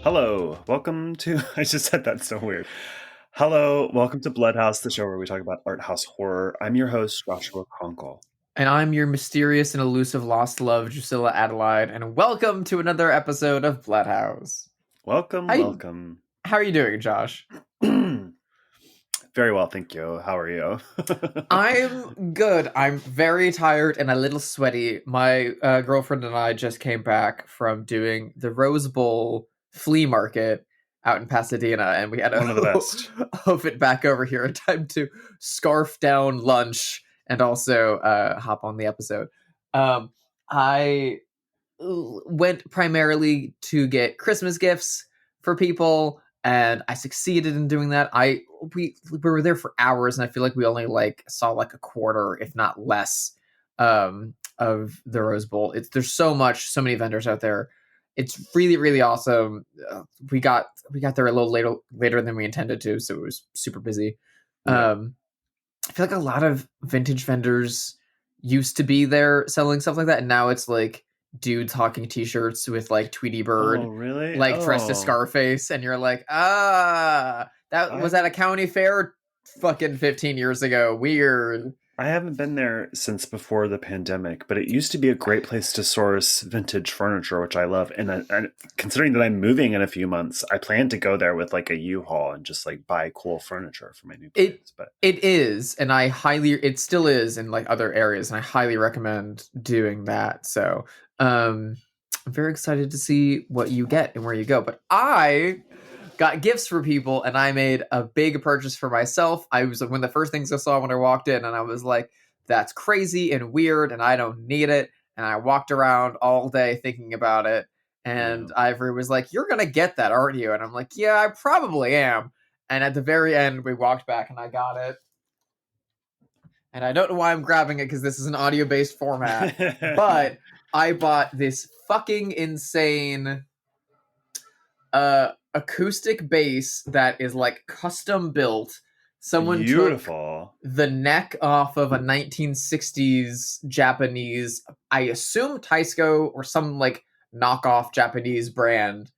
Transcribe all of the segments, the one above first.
Hello, welcome to. I just said that so weird. Hello, welcome to Bloodhouse, the show where we talk about art house horror. I'm your host, Joshua Conkle. And I'm your mysterious and elusive lost love, Drusilla Adelaide, and welcome to another episode of Bloodhouse. Welcome. How are you doing, Josh? Very well, thank you. How are you? I'm good. I'm very tired and a little sweaty. My girlfriend and I just came back from doing the Rose Bowl flea market out in Pasadena, and we had One of the best. hoof it back over here in time to scarf down lunch and also hop on the episode. I went primarily to get Christmas gifts for people, and I succeeded in doing that. We were there for hours, and I feel like we only saw a quarter, if not less, of the Rose Bowl. There's so many vendors out there. It's really, really awesome. We got there a little later than we intended to, so it was super busy. Yeah. I feel like a lot of vintage vendors used to be there selling stuff like that, and now it's like dudes hawking t-shirts with Tweety Bird, really? Dressed as Scarface, and you're like, was at a county fair fucking 15 years ago. Weird. I haven't been there since before the pandemic, but it used to be a great place to source vintage furniture, which I love. And considering that I'm moving in a few months, I plan to go there with a U-Haul and just buy cool furniture for my new place. It is, and it still is in other areas, and I highly recommend doing that. So I'm very excited to see what you get and where you go. But I got gifts for people, and I made a big purchase for myself. I was one of the first things I saw when I walked in, and I was like, that's crazy and weird, and I don't need it. And I walked around all day thinking about it, and Ivory was like, you're gonna get that, aren't you? And I'm like, yeah, I probably am. And at the very end, we walked back, and I got it. And I don't know why I'm grabbing it, because this is an audio-based format, but I bought this fucking insane acoustic bass that is custom built. Someone Beautiful. took the neck off of a 1960s Japanese, I assume Taisco or some knockoff Japanese brand,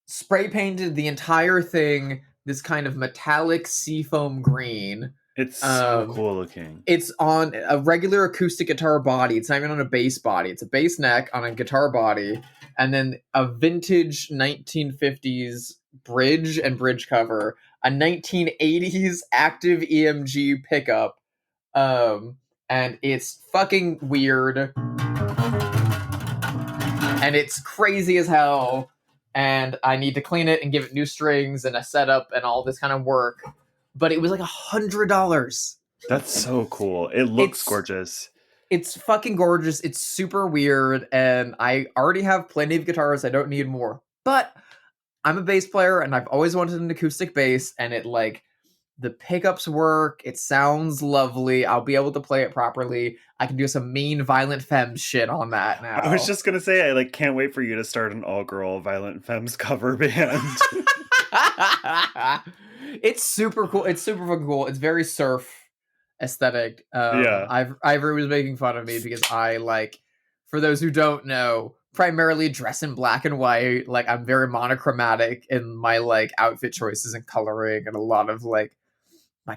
spray painted the entire thing this kind of metallic seafoam green. It's so cool looking. It's on a regular acoustic guitar body. It's not even on a bass body. It's a bass neck on a guitar body, and then a vintage 1950s bridge and bridge cover, a 1980s active EMG pickup, and it's fucking weird, and it's crazy as hell, and I need to clean it and give it new strings and a setup and all this kind of work. But it was $100. That's so cool. It looks gorgeous. It's fucking gorgeous. It's super weird. And I already have plenty of guitars. I don't need more. But I'm a bass player, and I've always wanted an acoustic bass. And the pickups work. It sounds lovely. I'll be able to play it properly. I can do some mean Violent Femmes shit on that now. I was just going to say, I can't wait for you to start an all-girl Violent Femmes cover band. It's super cool. It's super fucking cool. It's very surf aesthetic. Ivory was making fun of me because I for those who don't know, primarily dress in black and white. I'm very monochromatic in my outfit choices and coloring, and a lot of my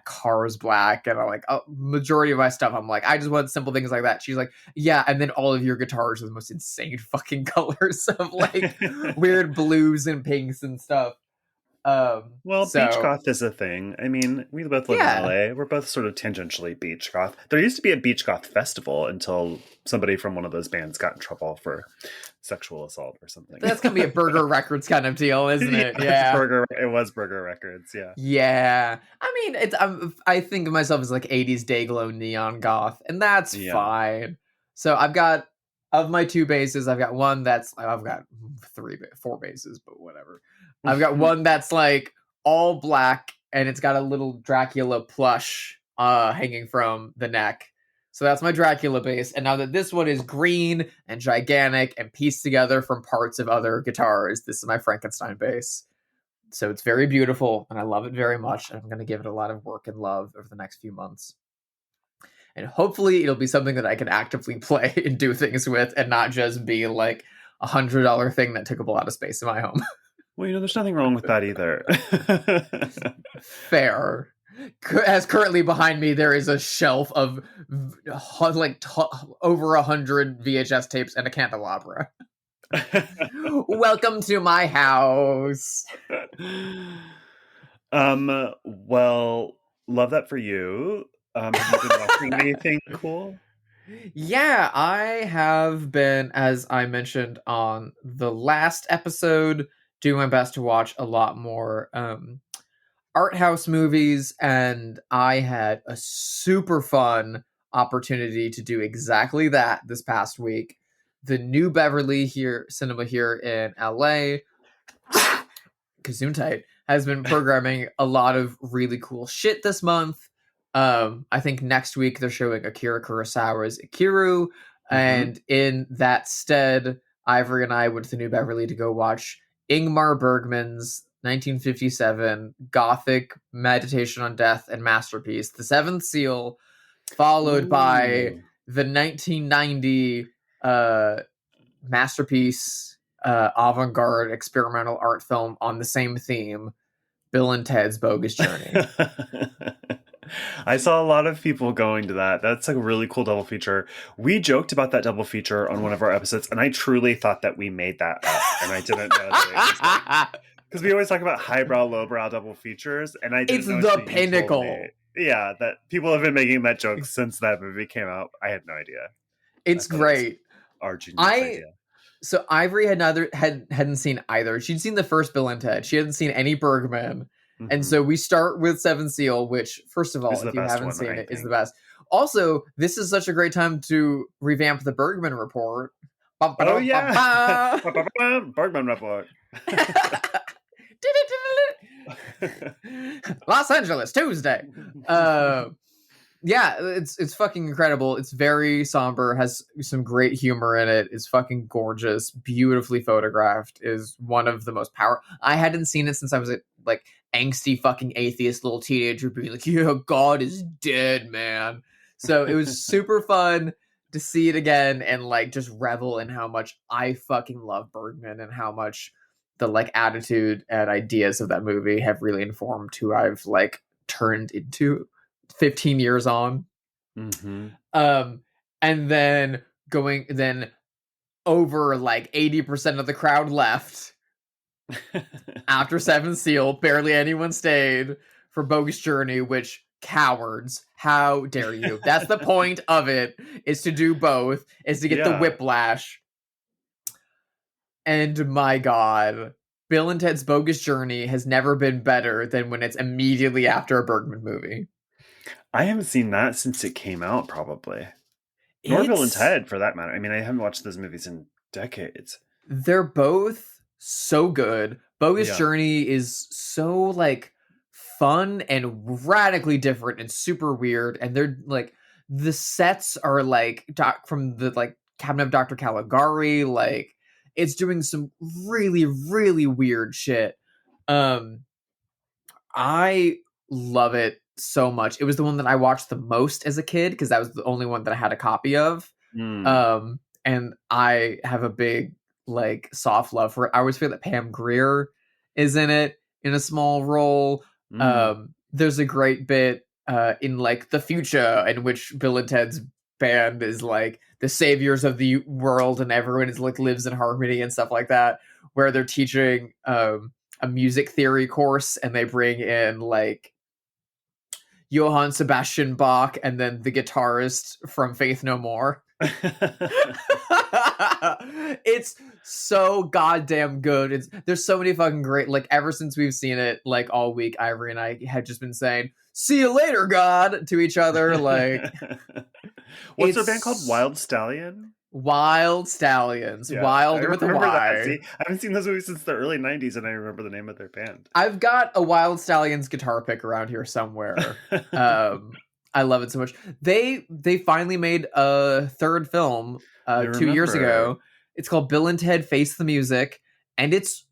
car's black, and a majority of my stuff I'm I just want simple things like that. She's like, yeah, and then all of your guitars are the most insane fucking colors of weird blues and pinks and stuff. Beach goth is a thing. I mean, we both live in LA. We're both sort of tangentially beach goth. There used to be a beach goth festival until somebody from one of those bands got in trouble for sexual assault or something. That's gonna be a Burger Records kind of deal, isn't it? Yeah. It was Burger Records, yeah. Yeah. I mean, I think of myself as 80s Dayglow neon goth, and that's fine. So I've got, of my two basses, I've got one that's, I've got four basses, but whatever. I've got one that's all black, and it's got a little Dracula plush hanging from the neck. So that's my Dracula bass. And now that this one is green and gigantic and pieced together from parts of other guitars, this is my Frankenstein bass. So it's very beautiful, and I love it very much. And I'm going to give it a lot of work and love over the next few months. And hopefully it'll be something that I can actively play and do things with, and not just be $100 thing that took up a lot of space in my home. Well, there's nothing wrong with that either. Fair. As currently behind me, there is a shelf of over 100 VHS tapes and a candelabra. Welcome to my house. Well, love that for you. Have you been watching anything cool? Yeah, I have been, as I mentioned on the last episode, doing my best to watch a lot more art house movies, and I had a super fun opportunity to do exactly that this past week. The New Beverly Cinema here in LA, Gesundheit, has been programming a lot of really cool shit this month. I think next week they're showing Akira Kurosawa's Ikiru, and in that stead, Ivory and I went to the New Beverly to go watch Ingmar Bergman's 1957 Gothic meditation on death and masterpiece, The Seventh Seal, followed by the 1990 masterpiece avant-garde experimental art film on the same theme, Bill and Ted's Bogus Journey. I saw a lot of people going to that. That's like a really cool double feature. We joked about that double feature on one of our episodes, and I truly thought that we made that up, and I didn't know that. Because we always talk about highbrow, lowbrow double features, and I didn't know it's the pinnacle. Yeah, that people have been making that joke since that movie came out. I had no idea. It's great. Our genius idea. So Ivory hadn't seen either. She'd seen the first Bill and Ted. She hadn't seen any Bergman. And so we start with Seventh Seal, which, first of all, if you haven't seen it, is the best. Also, this is such a great time to revamp the Bergman report. Oh, yeah. Bergman report. Los Angeles, Tuesday. Yeah, it's fucking incredible. It's very somber, has some great humor in it. It's fucking gorgeous, beautifully photographed. Is one of the most I hadn't seen it since I was like angsty fucking atheist little teenager being like, yeah, God is dead, man. So it was super fun to see it again and like just revel in how much I fucking love Bergman and how much the like attitude and ideas of that movie have really informed who I've like turned into 15 years on. And then over like 80% of the crowd left after Seventh Seal. Barely anyone stayed for Bogus Journey, which cowards, how dare you? That's the point of it, is to do both, is to get the whiplash. And my God, Bill and Ted's Bogus Journey has never been better than when it's immediately after a Bergman movie. I haven't seen that since it came out, probably. Nor Bill and Ted, for that matter. I mean, I haven't watched those movies in decades. They're both so good. Bogus Journey is so like fun and radically different and super weird. And they're like, the sets are like from the like Cabinet of Dr. Caligari. Like, it's doing some really, really weird shit. I love it so much. It was the one that I watched the most as a kid because that was the only one that I had a copy of. And I have a big like soft love for it. I always feel that Pam Grier is in it in a small role. There's a great bit in like the future in which Bill and Ted's band is like the saviors of the world and everyone is like lives in harmony and stuff like that, where they're teaching a music theory course and they bring in like Johann Sebastian Bach and then the guitarist from Faith No More. It's so goddamn good. There's so many fucking great, like, ever since we've seen it like all week, Ivory and I had just been saying "see you later, God" to each other. Like, what's their band called? Wild Stallion? Wild Stallions. Yeah, Wild with a Y. See, I haven't seen those movies since the early 90s and I remember the name of their band. I've got a Wild Stallions guitar pick around here somewhere. I love it so much. They finally made a third film 2 years ago. It's called Bill and Ted Face the Music, and it's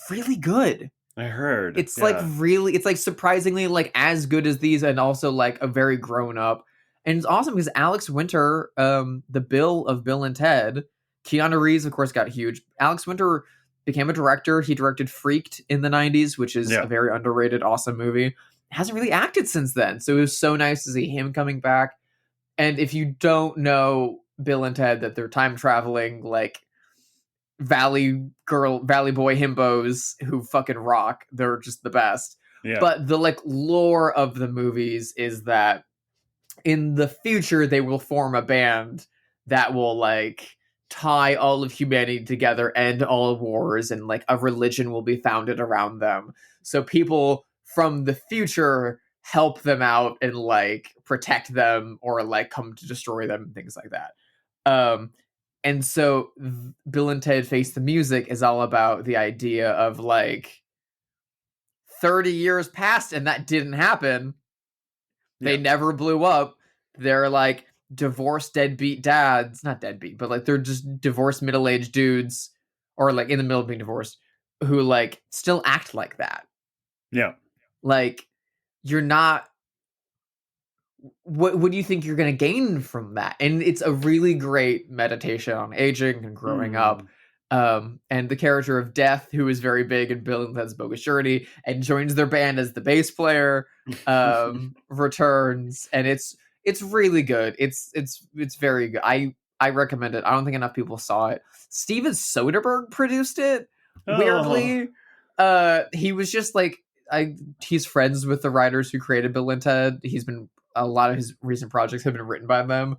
really good. I heard. It's like really, it's like surprisingly like as good as these, and also like a very grown up. And it's awesome because Alex Winter, the Bill of Bill and Ted, Keanu Reeves, of course, got huge. Alex Winter became a director. He directed Freaked in the 90s, which is Yeah. a very underrated, awesome movie. Hasn't really acted since then. So it was so nice to see him coming back. And if you don't know Bill and Ted, that they're time traveling, like Valley Boy himbos who fucking rock. They're just the best. Yeah. But the like lore of the movies is that in the future they will form a band that will like tie all of humanity together, end all wars, and like a religion will be founded around them. So people from the future help them out and like protect them or like come to destroy them and things like that. And so Bill and Ted Face the Music is all about the idea of like 30 years passed and that didn't happen. They never blew up. They're like divorced deadbeat dads, not deadbeat, but like they're just divorced middle-aged dudes or like in the middle of being divorced who like still act like that. Yeah. Like you're not what do you think you're going to gain from that? And it's a really great meditation on aging and growing up. And the character of Death, who is very big in Bill and Ted's Bogus Journey and joins their band as the bass player, returns, and it's really good. It's very good. I recommend it. I don't think enough people saw it. Steven Soderbergh produced it. Weirdly, he was just like he's friends with the writers who created Bill and Ted. A lot of his recent projects have been written by them.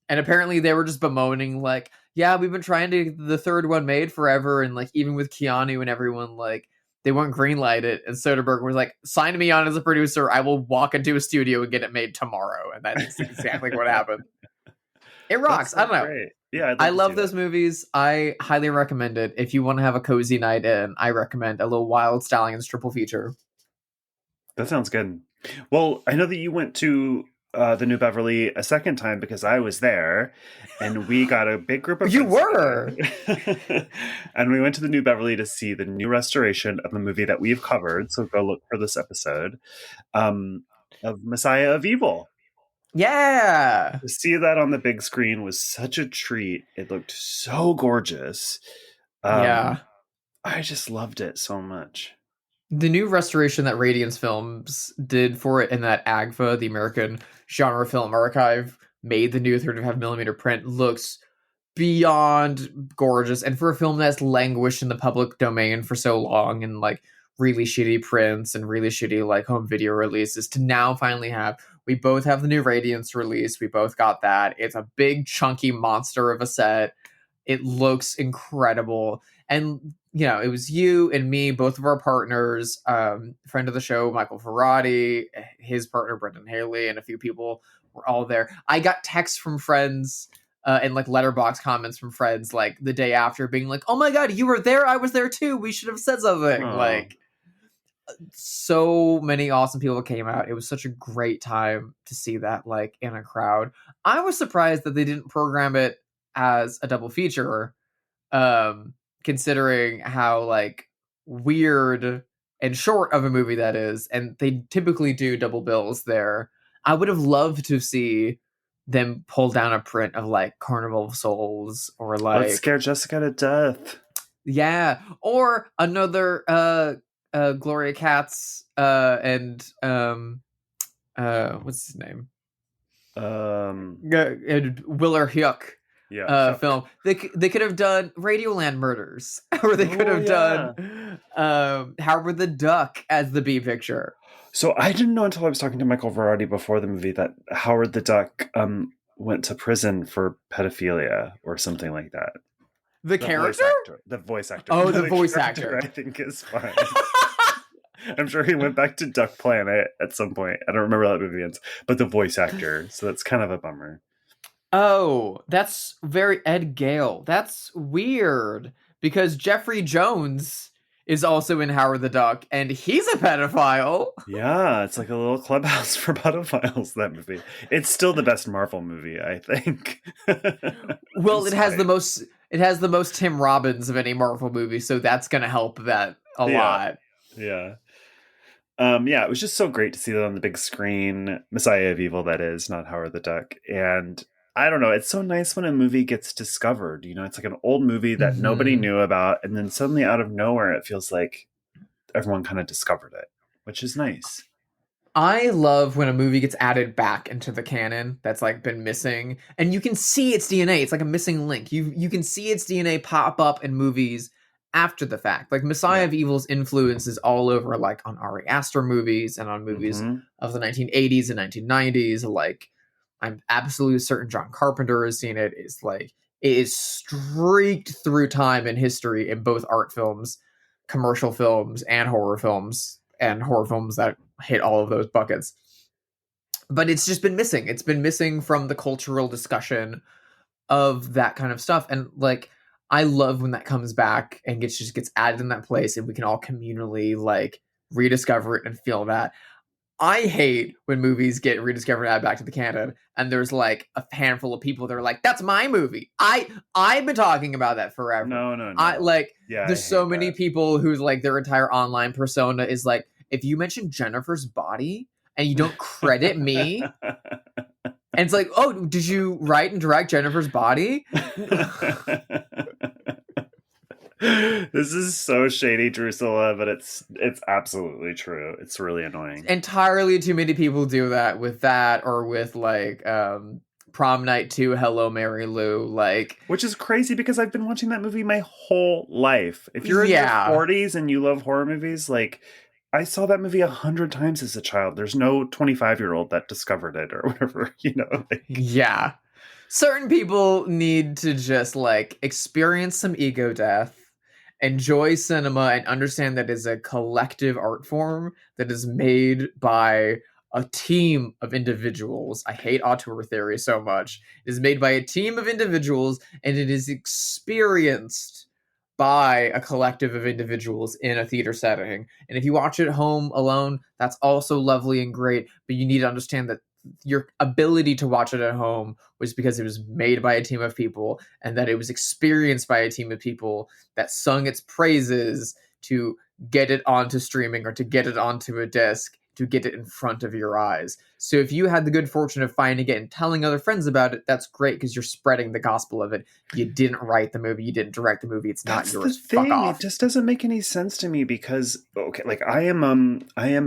And apparently they were just bemoaning, like, yeah, we've been trying to get the third one made forever. And like, even with Keanu and everyone, like, they won't greenlight it. And Soderbergh was like, sign me on as a producer. I will walk into a studio and get it made tomorrow. And that's exactly what happened. It rocks. I don't know. Great. Yeah, I love those movies. I highly recommend it. If you want to have a cozy night in, I recommend a little Wild Stallions triple feature. That sounds good. Well, I know that you went to the New Beverly a second time because I was there, and we got a big group of You were! And we went to the New Beverly to see the new restoration of a movie that we've covered, so go look for this episode, of Messiah of Evil. Yeah! To see that on the big screen was such a treat. It looked so gorgeous. Yeah. I just loved it so much. The new restoration that Radiance Films did for it, and that AGFA, the American Genre Film Archive, made the new 35mm print, looks beyond gorgeous. And for a film that's languished in the public domain for so long, and like really shitty prints and really shitty like home video releases, to now finally we both have the new Radiance release. We both got that. It's a big chunky monster of a set. It looks incredible. And it was you and me, both of our partners, friend of the show, Michael Ferrati, his partner, Brendan Haley, and a few people were all there. I got texts from friends and like letterbox comments from friends like the day after being like, oh my God, you were there. I was there too. We should have said something. Aww. Like so many awesome people came out. It was such a great time to see that like in a crowd. I was surprised that they didn't program it as a double feature. Considering how like weird and short of a movie that is, and they typically do double bills there. I would have loved to see them pull down a print of like Carnival of Souls or like Let's Scare Jessica to Death. Yeah, or another Gloria Katz and what's his name? Willer Huck. Film. They could have done Radioland Murders, or they could have done Howard the Duck as the B picture. So I didn't know until I was talking to Michael Verratti before the movie that Howard the Duck went to prison for pedophilia or something like that. The character? The voice actor. Oh, the voice actor. I think is fine. I'm sure he went back to Duck Planet at some point. I don't remember how that movie ends, but the voice actor. So that's kind of a bummer. Oh, that's very Ed Gale. That's weird because Jeffrey Jones is also in Howard the Duck, and he's a pedophile. Yeah, it's like a little clubhouse for pedophiles, that movie. It's still the best Marvel movie, I think. Well, it has the most Tim Robbins of any Marvel movie, so that's going to help that a lot. Yeah. It was just so great to see that on the big screen. Messiah of Evil, that is, not Howard the Duck. And I don't know. It's so nice when a movie gets discovered. You know, it's like an old movie that nobody Mhm. knew about, and then suddenly out of nowhere, it feels like everyone kind of discovered it, which is nice. I love when a movie gets added back into the canon that's like been missing, and you can see its DNA. It's like a missing link. You can see its DNA pop up in movies after the fact. Like Messiah Yeah. of Evil's influence is all over, like on Ari Aster movies and on movies Mm-hmm. of the 1980s and 1990s. Like I'm absolutely certain John Carpenter has seen it. It's like it is streaked through time and history in both art films, commercial films, and horror films that hit all of those buckets. But it's just been missing. It's been missing from the cultural discussion of that kind of stuff. And like I love when that comes back and gets added in that place and we can all communally like rediscover it and feel that. I hate when movies get rediscovered and added back to the canon, and there's like a handful of people that are like, "That's my movie." I've been talking about that forever. No, no, I no. like. Yeah, I There's so hate many that. people whose like their entire online persona is like, if you mention Jennifer's body and you don't credit me, and it's like, oh, did you write and direct Jennifer's body? This is so shady, Drusilla, but it's absolutely true. It's really annoying. Entirely too many people do that with that, or with like Prom Night 2, Hello Mary Lou, like Which is crazy because I've been watching that movie my whole life. If you're in your yeah. 40s and you love horror movies, like I saw that movie 100 times as a child. There's no 25-year-old that discovered it or whatever, you know. Like, Yeah. Certain people need to just like experience some ego death, enjoy cinema, and understand that it's a collective art form that is made by a team of individuals. I hate auteur theory so much. It is made by a team of individuals and it is experienced by a collective of individuals in a theater setting. And if you watch it home alone, that's also lovely and great, but you need to understand that your ability to watch it at home was because it was made by a team of people and that it was experienced by a team of people that sung its praises to get it onto streaming or to get it onto a disc, to get it in front of your eyes. So if you had the good fortune of finding it and telling other friends about it, that's great because you're spreading the gospel of it. You didn't write the movie, you didn't direct the movie, it's not that's the yours. Fuck thing. It off. just doesn't make any sense to me because okay, like I am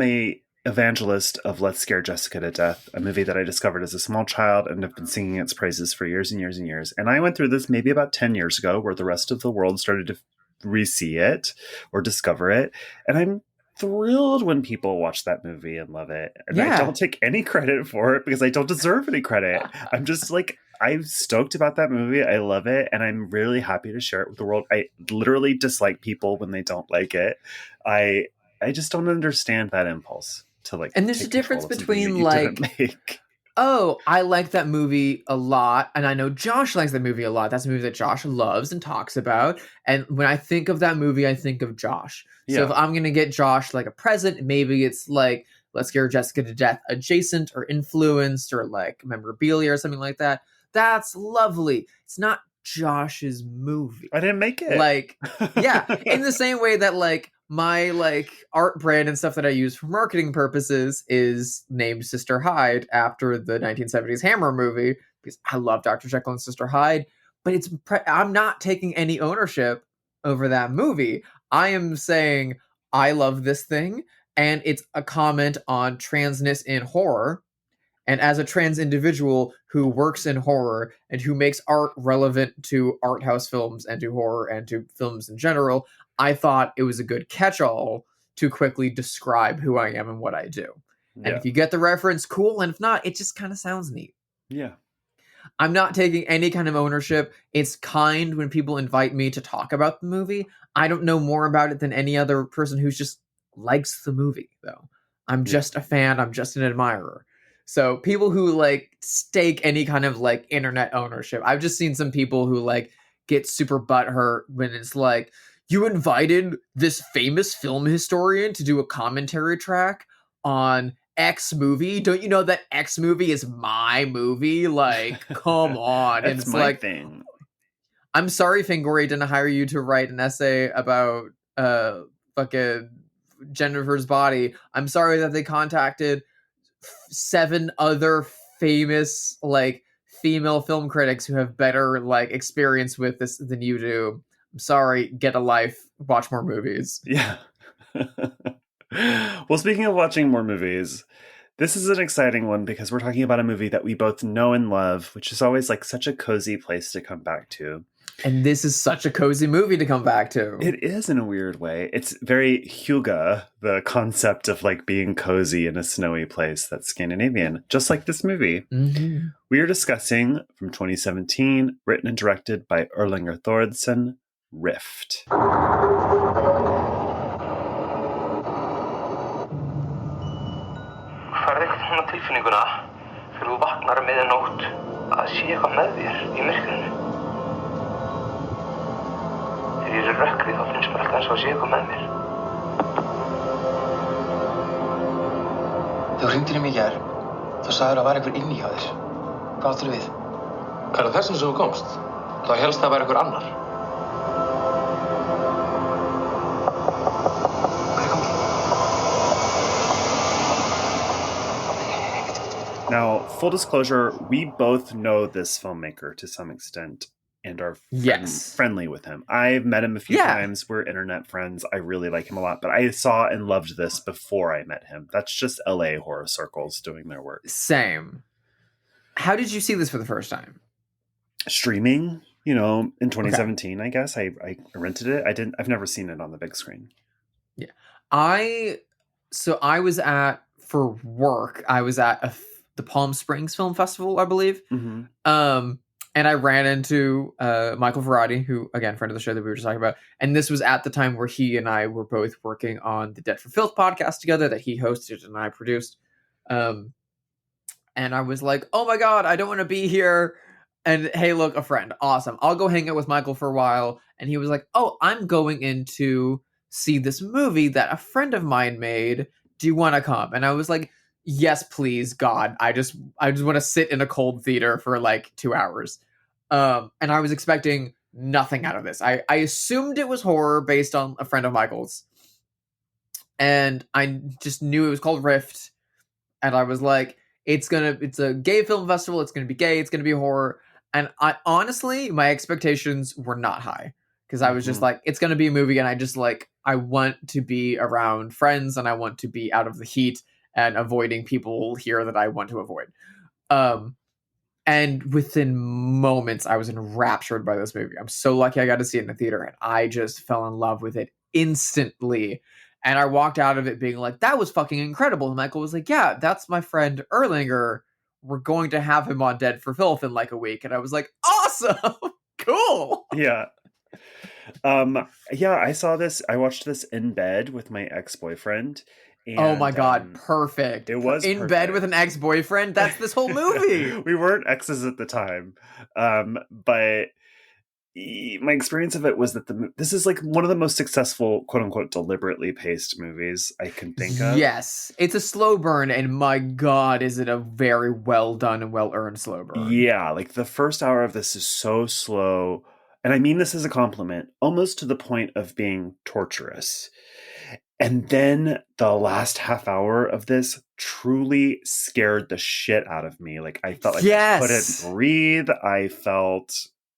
a evangelist of Let's Scare Jessica to Death, a movie that I discovered as a small child and have been singing its praises for years and years and years. And I went through this maybe about 10 years ago where the rest of the world started to re-see it or discover it. And I'm thrilled when people watch that movie and love it. And I Yeah. don't take any credit for it because I don't deserve any credit. I'm just like, I'm stoked about that movie. I love it. And I'm really happy to share it with the world. I literally dislike people when they don't like it. I I just don't understand that impulse to like And there's a take control difference of something that between you didn't like, make. oh, I like that movie a lot, and I know Josh likes that movie a lot. That's a movie that Josh loves and talks about. And when I think of that movie, I think of Josh. So if Yeah. I'm gonna get Josh like a present, maybe it's like Let's Scare Jessica to Death adjacent or influenced or like memorabilia or something like that. That's lovely. It's not Josh's movie. I didn't make it. Like, yeah, in the same way that like my like art brand and stuff that I use for marketing purposes is named Sister Hyde after the 1970s Hammer movie because I love Dr. Jekyll and Sister Hyde, but I'm not taking any ownership over that movie. I am saying I love this thing and it's a comment on transness in horror, and as a trans individual who works in horror and who makes art relevant to art house films and to horror and to films in general, I thought it was a good catch all to quickly describe who I am and what I do. And Yeah. if you get the reference, cool. And if not, it just kind of sounds neat. Yeah. I'm not taking any kind of ownership. It's kind when people invite me to talk about the movie. I don't know more about it than any other person who's just likes the movie, though. I'm Yeah. just a fan, I'm just an admirer. So people who like stake any kind of like internet ownership, I've just seen some people who like get super butthurt when it's like, you invited this famous film historian to do a commentary track on X movie. Don't you know that X movie is my movie? Like, come on. And That's it's my like, thing. I'm sorry Fangoria didn't hire you to write an essay about fucking Jennifer's body. I'm sorry that they contacted 7 other famous like female film critics who have better like experience with this than you do. I'm sorry, get a life, watch more movies. Yeah. Well, speaking of watching more movies, this is an exciting one because we're talking about a movie that we both know and love, which is always like such a cozy place to come back to. And this is such a cozy movie to come back to. It is in a weird way. It's very hygge, the concept of like being cozy in a snowy place that's Scandinavian, just like this movie. Mm-hmm. We are discussing from 2017, written and directed by Erlinger Thordarson, Rift. Færðu eitthvað svona tilfinninguna þegar þú vaknar miðjanótt að sé eitthvað með þér í myrkrinu? Þegar ég rökkri þá finnst mér alltaf eins og að sé eitthvað með mér. Þegar þú hringdir í mig í gær, þá sagðir að það væri einhver inni hjá þér. Hvað áttirðu við? Hvað er þessum sem þú komst? Þá hélst það væri einhver annar. Now, full disclosure, we both know this filmmaker to some extent and are friendly with him. I've met him a few times. We're internet friends. I really like him a lot, but I saw and loved this before I met him. That's just LA horror circles doing their work. Same. How did you see this for the first time? Streaming, in 2017, I guess. I rented it. I've never seen it on the big screen. Yeah. For work, I was at the Palm Springs Film Festival, I believe. Mm-hmm. And I ran into Michael Verratti, who, again, friend of the show that we were just talking about. And this was at the time where he and I were both working on the Dead for Filth podcast together that he hosted and I produced. And I was like, oh my God, I don't want to be here. And hey, look, a friend. Awesome. I'll go hang out with Michael for a while. And he was like, oh, I'm going in to see this movie that a friend of mine made. Do you want to come? And I was like, yes, please, God. I just want to sit in a cold theater for like 2 hours. And I was expecting nothing out of this. I assumed it was horror based on a friend of Michael's. And I just knew it was called Rift. And I was like, it's a gay film festival. It's going to be gay. It's going to be horror. And I honestly, my expectations were not high. Because I was just like, it's going to be a movie. And I want to be around friends. And I want to be out of the heat and avoiding people here that I want to avoid. And within moments, I was enraptured by this movie. I'm so lucky I got to see it in the theater. And I just fell in love with it instantly. And I walked out of it being like, that was fucking incredible. And Michael was like, yeah, that's my friend Erlinger. We're going to have him on Dead for Filth in like a week. And I was like, awesome. Cool. Yeah. I saw this. I watched this in bed with my ex-boyfriend. And, oh my God, perfect. It was in perfect. Bed with an ex-boyfriend. That's this whole movie. We weren't exes at the time. But my experience of it was that this is like one of the most successful, quote unquote, deliberately paced movies I can think of. Yes, it's a slow burn, and my God, is it a very well done and well earned slow burn. Yeah, like the first hour of this is so slow. And I mean this as a compliment, almost to the point of being torturous. And then the last half hour of this truly scared the shit out of me. Like I felt like I couldn't breathe. I felt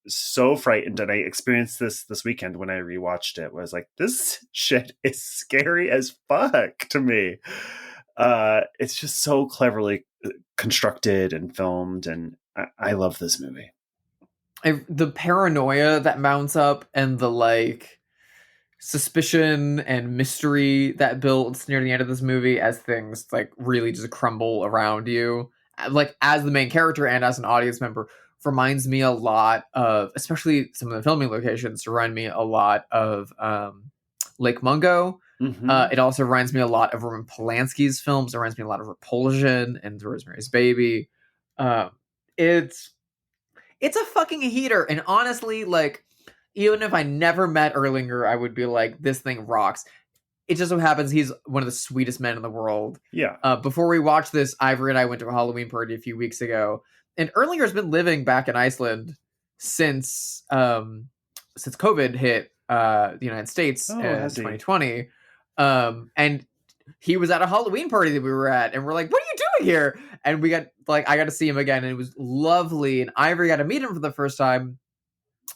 so frightened. And I experienced this weekend when I rewatched it. Was like, this shit is scary as fuck to me. It's just so cleverly constructed and filmed. And I love this movie. The paranoia that mounts up and the suspicion and mystery that builds near the end of this movie as things really just crumble around you, as the main character and as an audience member, reminds me a lot of, especially some of the filming locations remind me a lot of Lake Mungo. Mm-hmm. It also reminds me a lot of Roman Polanski's films. It reminds me a lot of Repulsion and Rosemary's Baby. It's a fucking heater. And honestly, even if I never met Erlinger, I would be like, this thing rocks. It just so happens he's one of the sweetest men in the world. Yeah. Before we watched this, Ivory and I went to a Halloween party a few weeks ago. And Erlinger's been living back in Iceland since COVID hit the United States in 2020. And he was at a Halloween party that we were at, and we're like, what are you doing here? And we got like, I got to see him again, and it was lovely. And Ivory got to meet him for the first time.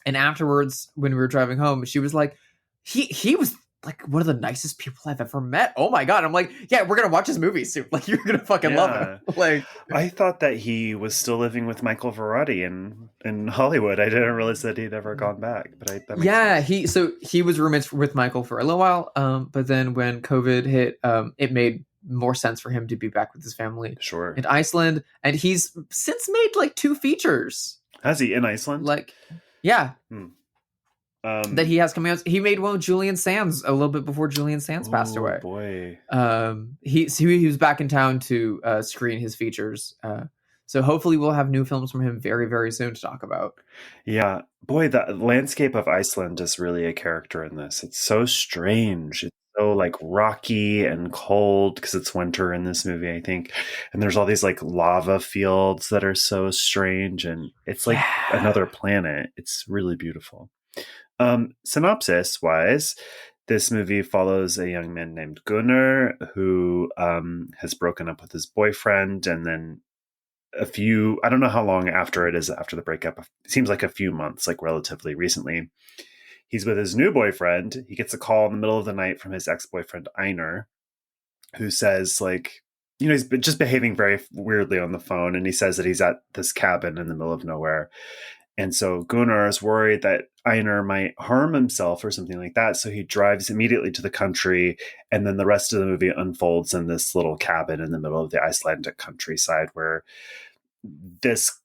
And afterwards, when we were driving home, she was like, he was like one of the nicest people I've ever met. Oh my God. I'm like, yeah, we're going to watch his movie soon. Like, you're going to fucking love him. Like, I thought that he was still living with Michael Verratti in Hollywood. I didn't realize that he'd ever gone back. But that makes sense. he was roommates with Michael for a little while. But then when COVID hit, it made more sense for him to be back with his family. Sure. In Iceland. And he's since made like 2 features. Has he in Iceland? Like, yeah. That he has coming out. He made one with Julian Sands a little bit before Julian Sands passed away. Boy. He was back in town to screen his features. So hopefully we'll have new films from him very, very soon to talk about. Yeah. Boy, the landscape of Iceland is really a character in this. It's so strange. It's so like rocky and cold because it's winter in this movie, I think. And there's all these like lava fields that are so strange, and it's like another planet. It's really beautiful. Synopsis wise, this movie follows a young man named Gunnar who has broken up with his boyfriend, and then I don't know how long after it is after the breakup. It seems like a few months, like relatively recently. He's with his new boyfriend. He gets a call in the middle of the night from his ex-boyfriend Einar, who says like, he's just behaving very weirdly on the phone. And he says that he's at this cabin in the middle of nowhere. And so Gunnar is worried that Einar might harm himself or something like that. So he drives immediately to the country. And then the rest of the movie unfolds in this little cabin in the middle of the Icelandic countryside where this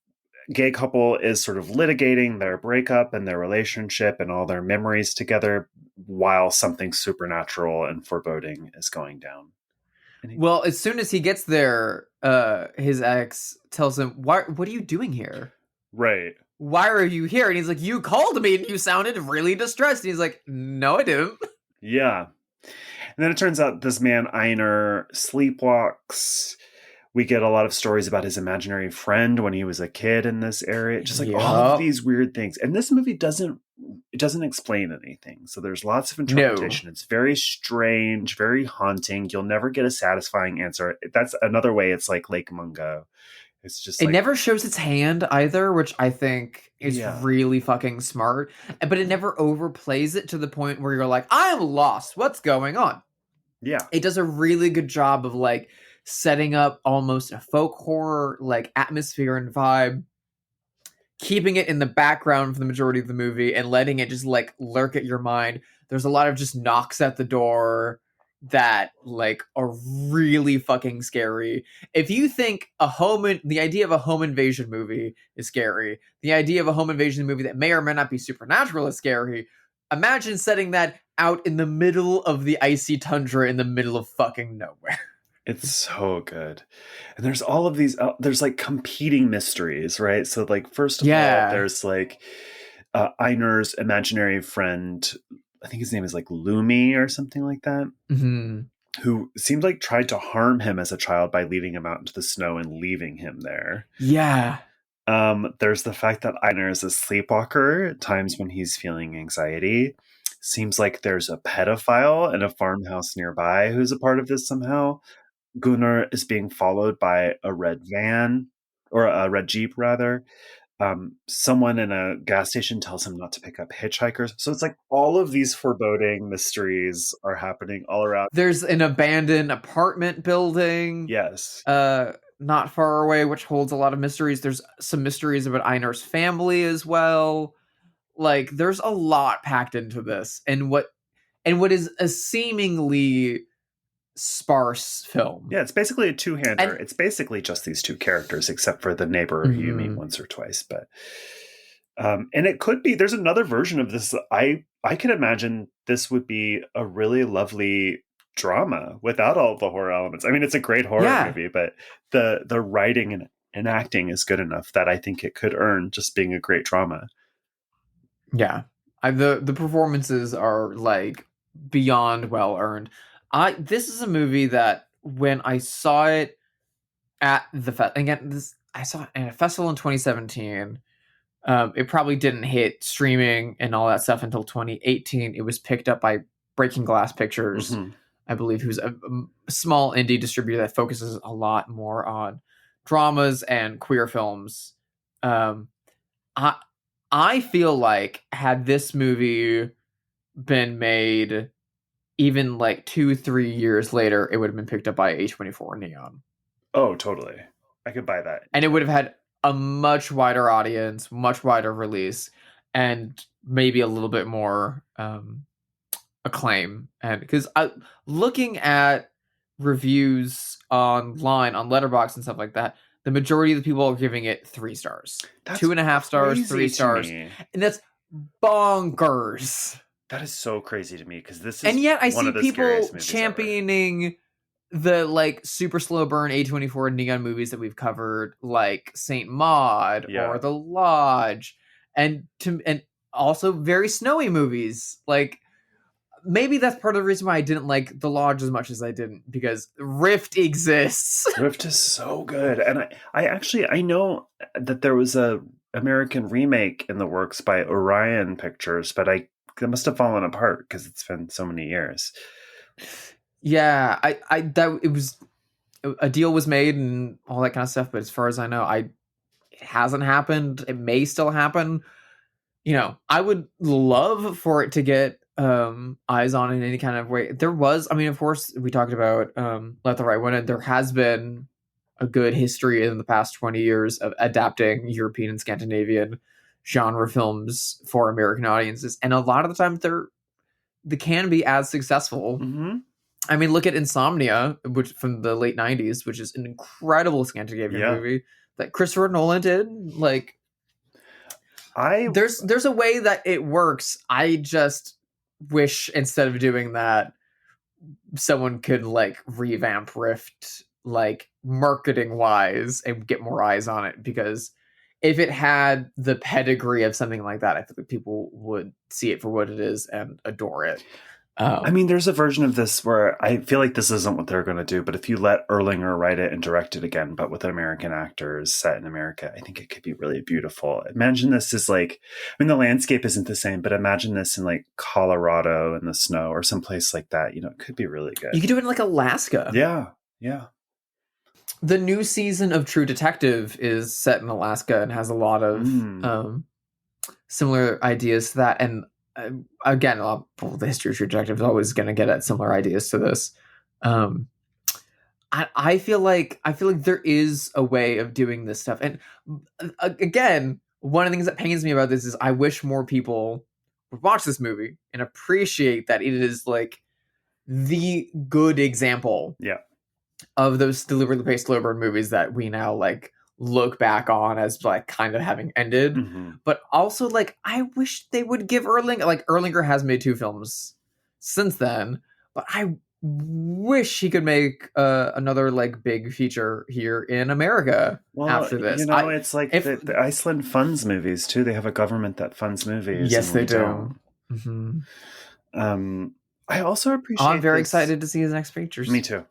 gay couple is sort of litigating their breakup and their relationship and all their memories together while something supernatural and foreboding is going down. Well, as soon as he gets there, his ex tells him, what are you doing here? Right. Why are you here? And he's like, you called me and you sounded really distressed. And he's like, no, I didn't. Yeah. And then it turns out this man, Einar, sleepwalks. We get a lot of stories about his imaginary friend when he was a kid in this area. Just like all of these weird things. And this movie doesn't explain anything. So there's lots of interpretation. No. It's very strange, very haunting. You'll never get a satisfying answer. That's another way it's like Lake Mungo. It's just it never shows its hand either, which I think is really fucking smart. But it never overplays it to the point where you're like, I'm lost. What's going on? Yeah. It does a really good job of like setting up almost a folk horror like atmosphere and vibe, keeping it in the background for the majority of the movie and letting it just like lurk at your mind. There's a lot of just knocks at the door that like are really fucking scary. If you think the idea of a home invasion movie is scary, the idea of a home invasion movie that may or may not be supernatural is scary, imagine setting that out in the middle of the icy tundra in the middle of fucking nowhere. It's so good. And there's all of these, there's like competing mysteries, right? So like, first of all, there's like Einar's imaginary friend, I think his name is like Lumi or something like that, who seemed like tried to harm him as a child by leading him out into the snow and leaving him there. Yeah. There's the fact that Einar is a sleepwalker at times when he's feeling anxiety. Seems like there's a pedophile in a farmhouse nearby who's a part of this somehow. Gunnar is being followed by a red van, or a red Jeep rather. Someone in a gas station tells him not to pick up hitchhikers. So it's like all of these foreboding mysteries are happening all around. There's an abandoned apartment building. Yes. Not far away, which holds a lot of mysteries. There's some mysteries about Einar's family as well. Like, there's a lot packed into this. And what is a seemingly sparse film. Yeah, it's basically a two-hander. It's basically just these two characters, except for the neighbor who you meet once or twice. But and it could be there's another version of this. I can imagine this would be a really lovely drama without all the horror elements. I mean, it's a great horror movie, but the writing and acting is good enough that I think it could earn just being a great drama. Yeah, the performances are like beyond well earned. This is a movie that when I saw it at the I saw it at a festival in 2017. It probably didn't hit streaming and all that stuff until 2018. It was picked up by Breaking Glass Pictures, I believe, who's a small indie distributor that focuses a lot more on dramas and queer films. I feel like had this movie been made even like 2-3 years later, it would have been picked up by A24 Neon. Oh, totally. I could buy that. And it would have had a much wider audience, much wider release, and maybe a little bit more acclaim. And because looking at reviews online on Letterboxd and stuff like that, the majority of the people are giving it 3 stars. That's 2.5 stars, crazy 3 to stars. me. And that's bonkers. That is so crazy to me because this is And yet I one see of the people scariest movies championing the like super slow burn A24 Neon movies that we've covered, like Saint Maud or The Lodge, and also very snowy movies. Like maybe that's part of the reason why I didn't like The Lodge as much as I didn't, because Rift exists. Rift is so good, and I know that there was a American remake in the works by Orion Pictures, but it must have fallen apart because it's been so many years. Yeah, it was a deal was made and all that kind of stuff, but as far as I know, it hasn't happened. It may still happen. You know, I would love for it to get eyes on in any kind of way. There was, I mean, of course, we talked about Let the Right One In. There has been a good history in the past 20 years of adapting European and Scandinavian genre films for American audiences, and a lot of the time they can be as successful. Mm-hmm. I mean, look at Insomnia, which from the late 90s, which is an incredible Scandinavian movie that Christopher Nolan did. Like, there's a way that it works. I just wish instead of doing that, someone could like revamp Rift, like marketing wise, and get more eyes on it, because if it had the pedigree of something like that, I think people would see it for what it is and adore it. I mean, there's a version of this where I feel like this isn't what they're going to do, but if you let Erlinger write it and direct it again, but with American actors set in America, I think it could be really beautiful. Imagine this is like, I mean, the landscape isn't the same, but imagine this in like Colorado in the snow or someplace like that. You know, it could be really good. You could do it in like Alaska. Yeah. The new season of True Detective is set in Alaska and has a lot of similar ideas to that. And again, the history of True Detective is always going to get at similar ideas to this. I feel like there is a way of doing this stuff. And again, one of the things that pains me about this is I wish more people would watch this movie and appreciate that it is like the good example of those deliberately paced slow burn movies that we now like look back on as like kind of having ended. But also like I wish they would give Erlinger has made 2 films since then, but I wish he could make another like big feature here in America after this. You know, it's like the Iceland funds movies too. They have a government that funds movies. Yes, they do. I also appreciate I'm very excited to see his next features. Me too.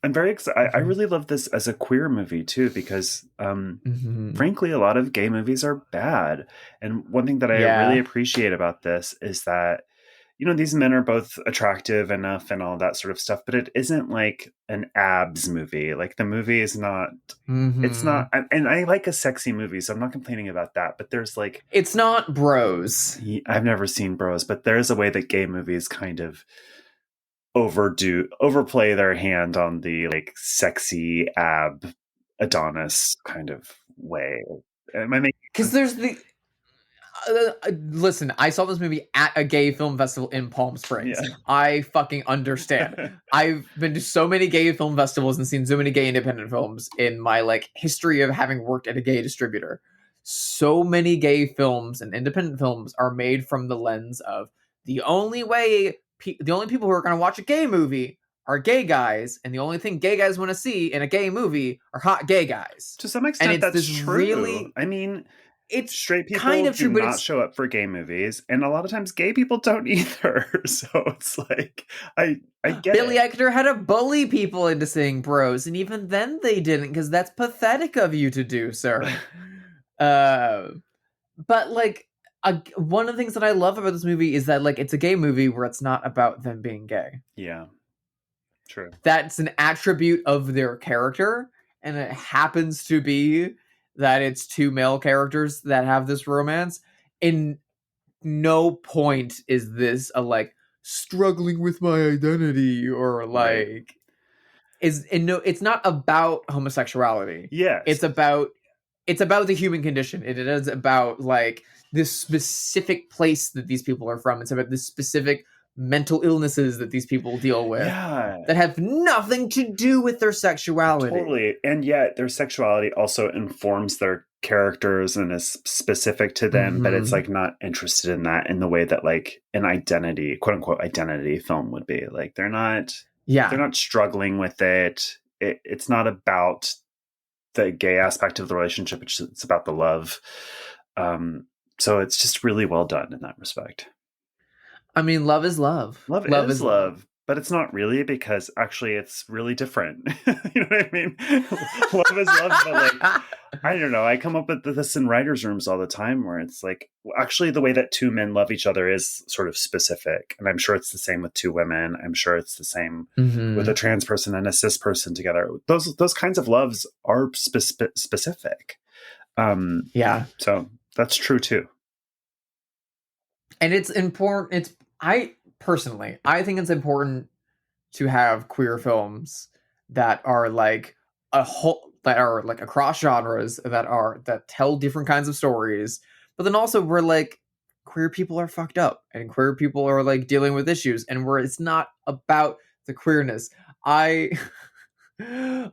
I'm very excited. I really love this as a queer movie too, because frankly, a lot of gay movies are bad. And one thing that I really appreciate about this is that, you know, these men are both attractive enough and all that sort of stuff, but it isn't like an abs movie. Like the movie is not, it's not, and I like a sexy movie, so I'm not complaining about that, but there's like, it's not Bros. I've never seen Bros, but there's a way that gay movies kind of overplay their hand on the like sexy ab Adonis kind of way. Because there's the listen, I saw this movie at a gay film festival in Palm Springs. I fucking understand. I've been to so many gay film festivals and seen so many gay independent films in my like history of having worked at a gay distributor. So many gay films and independent films are made from the lens of the only people who are going to watch a gay movie are gay guys, and the only thing gay guys want to see in a gay movie are hot gay guys. To some extent, that's true. Really, I mean, it's straight people kind of true, do not show up for gay movies, and a lot of times gay people don't either. So it's like I get Billy it. Eichner had to bully people into saying Bros, and even then they didn't, because that's pathetic of you to do, sir. But like, one of the things that I love about this movie is that like it's a gay movie where it's not about them being gay. Yeah. True. That's an attribute of their character, and it happens to be that it's two male characters that have this romance. In no point is this a like struggling with my identity or like it's not about homosexuality. Yes. It's about the human condition. It is about like this specific place that these people are from. It's about this specific mental illnesses that these people deal with that have nothing to do with their sexuality. Totally. And yet their sexuality also informs their characters and is specific to them, but it's like not interested in that in the way that like an identity, quote unquote, identity film would be. Like they're not struggling with it. It's not about the gay aspect of the relationship. It's about the love. So it's just really well done in that respect. I mean, love is love. Love is love. But it's not really, because actually it's really different. You know what I mean? Love is love, but like, I don't know. I come up with this in writers' rooms all the time where it's like, actually the way that two men love each other is sort of specific. And I'm sure it's the same with two women. I'm sure it's the same with a trans person and a cis person together. Those kinds of loves are specific. So that's true too. And it's important. I think it's important to have queer films that are like across genres, that tell different kinds of stories, but then also where like queer people are fucked up and queer people are like dealing with issues, and where it's not about the queerness. I have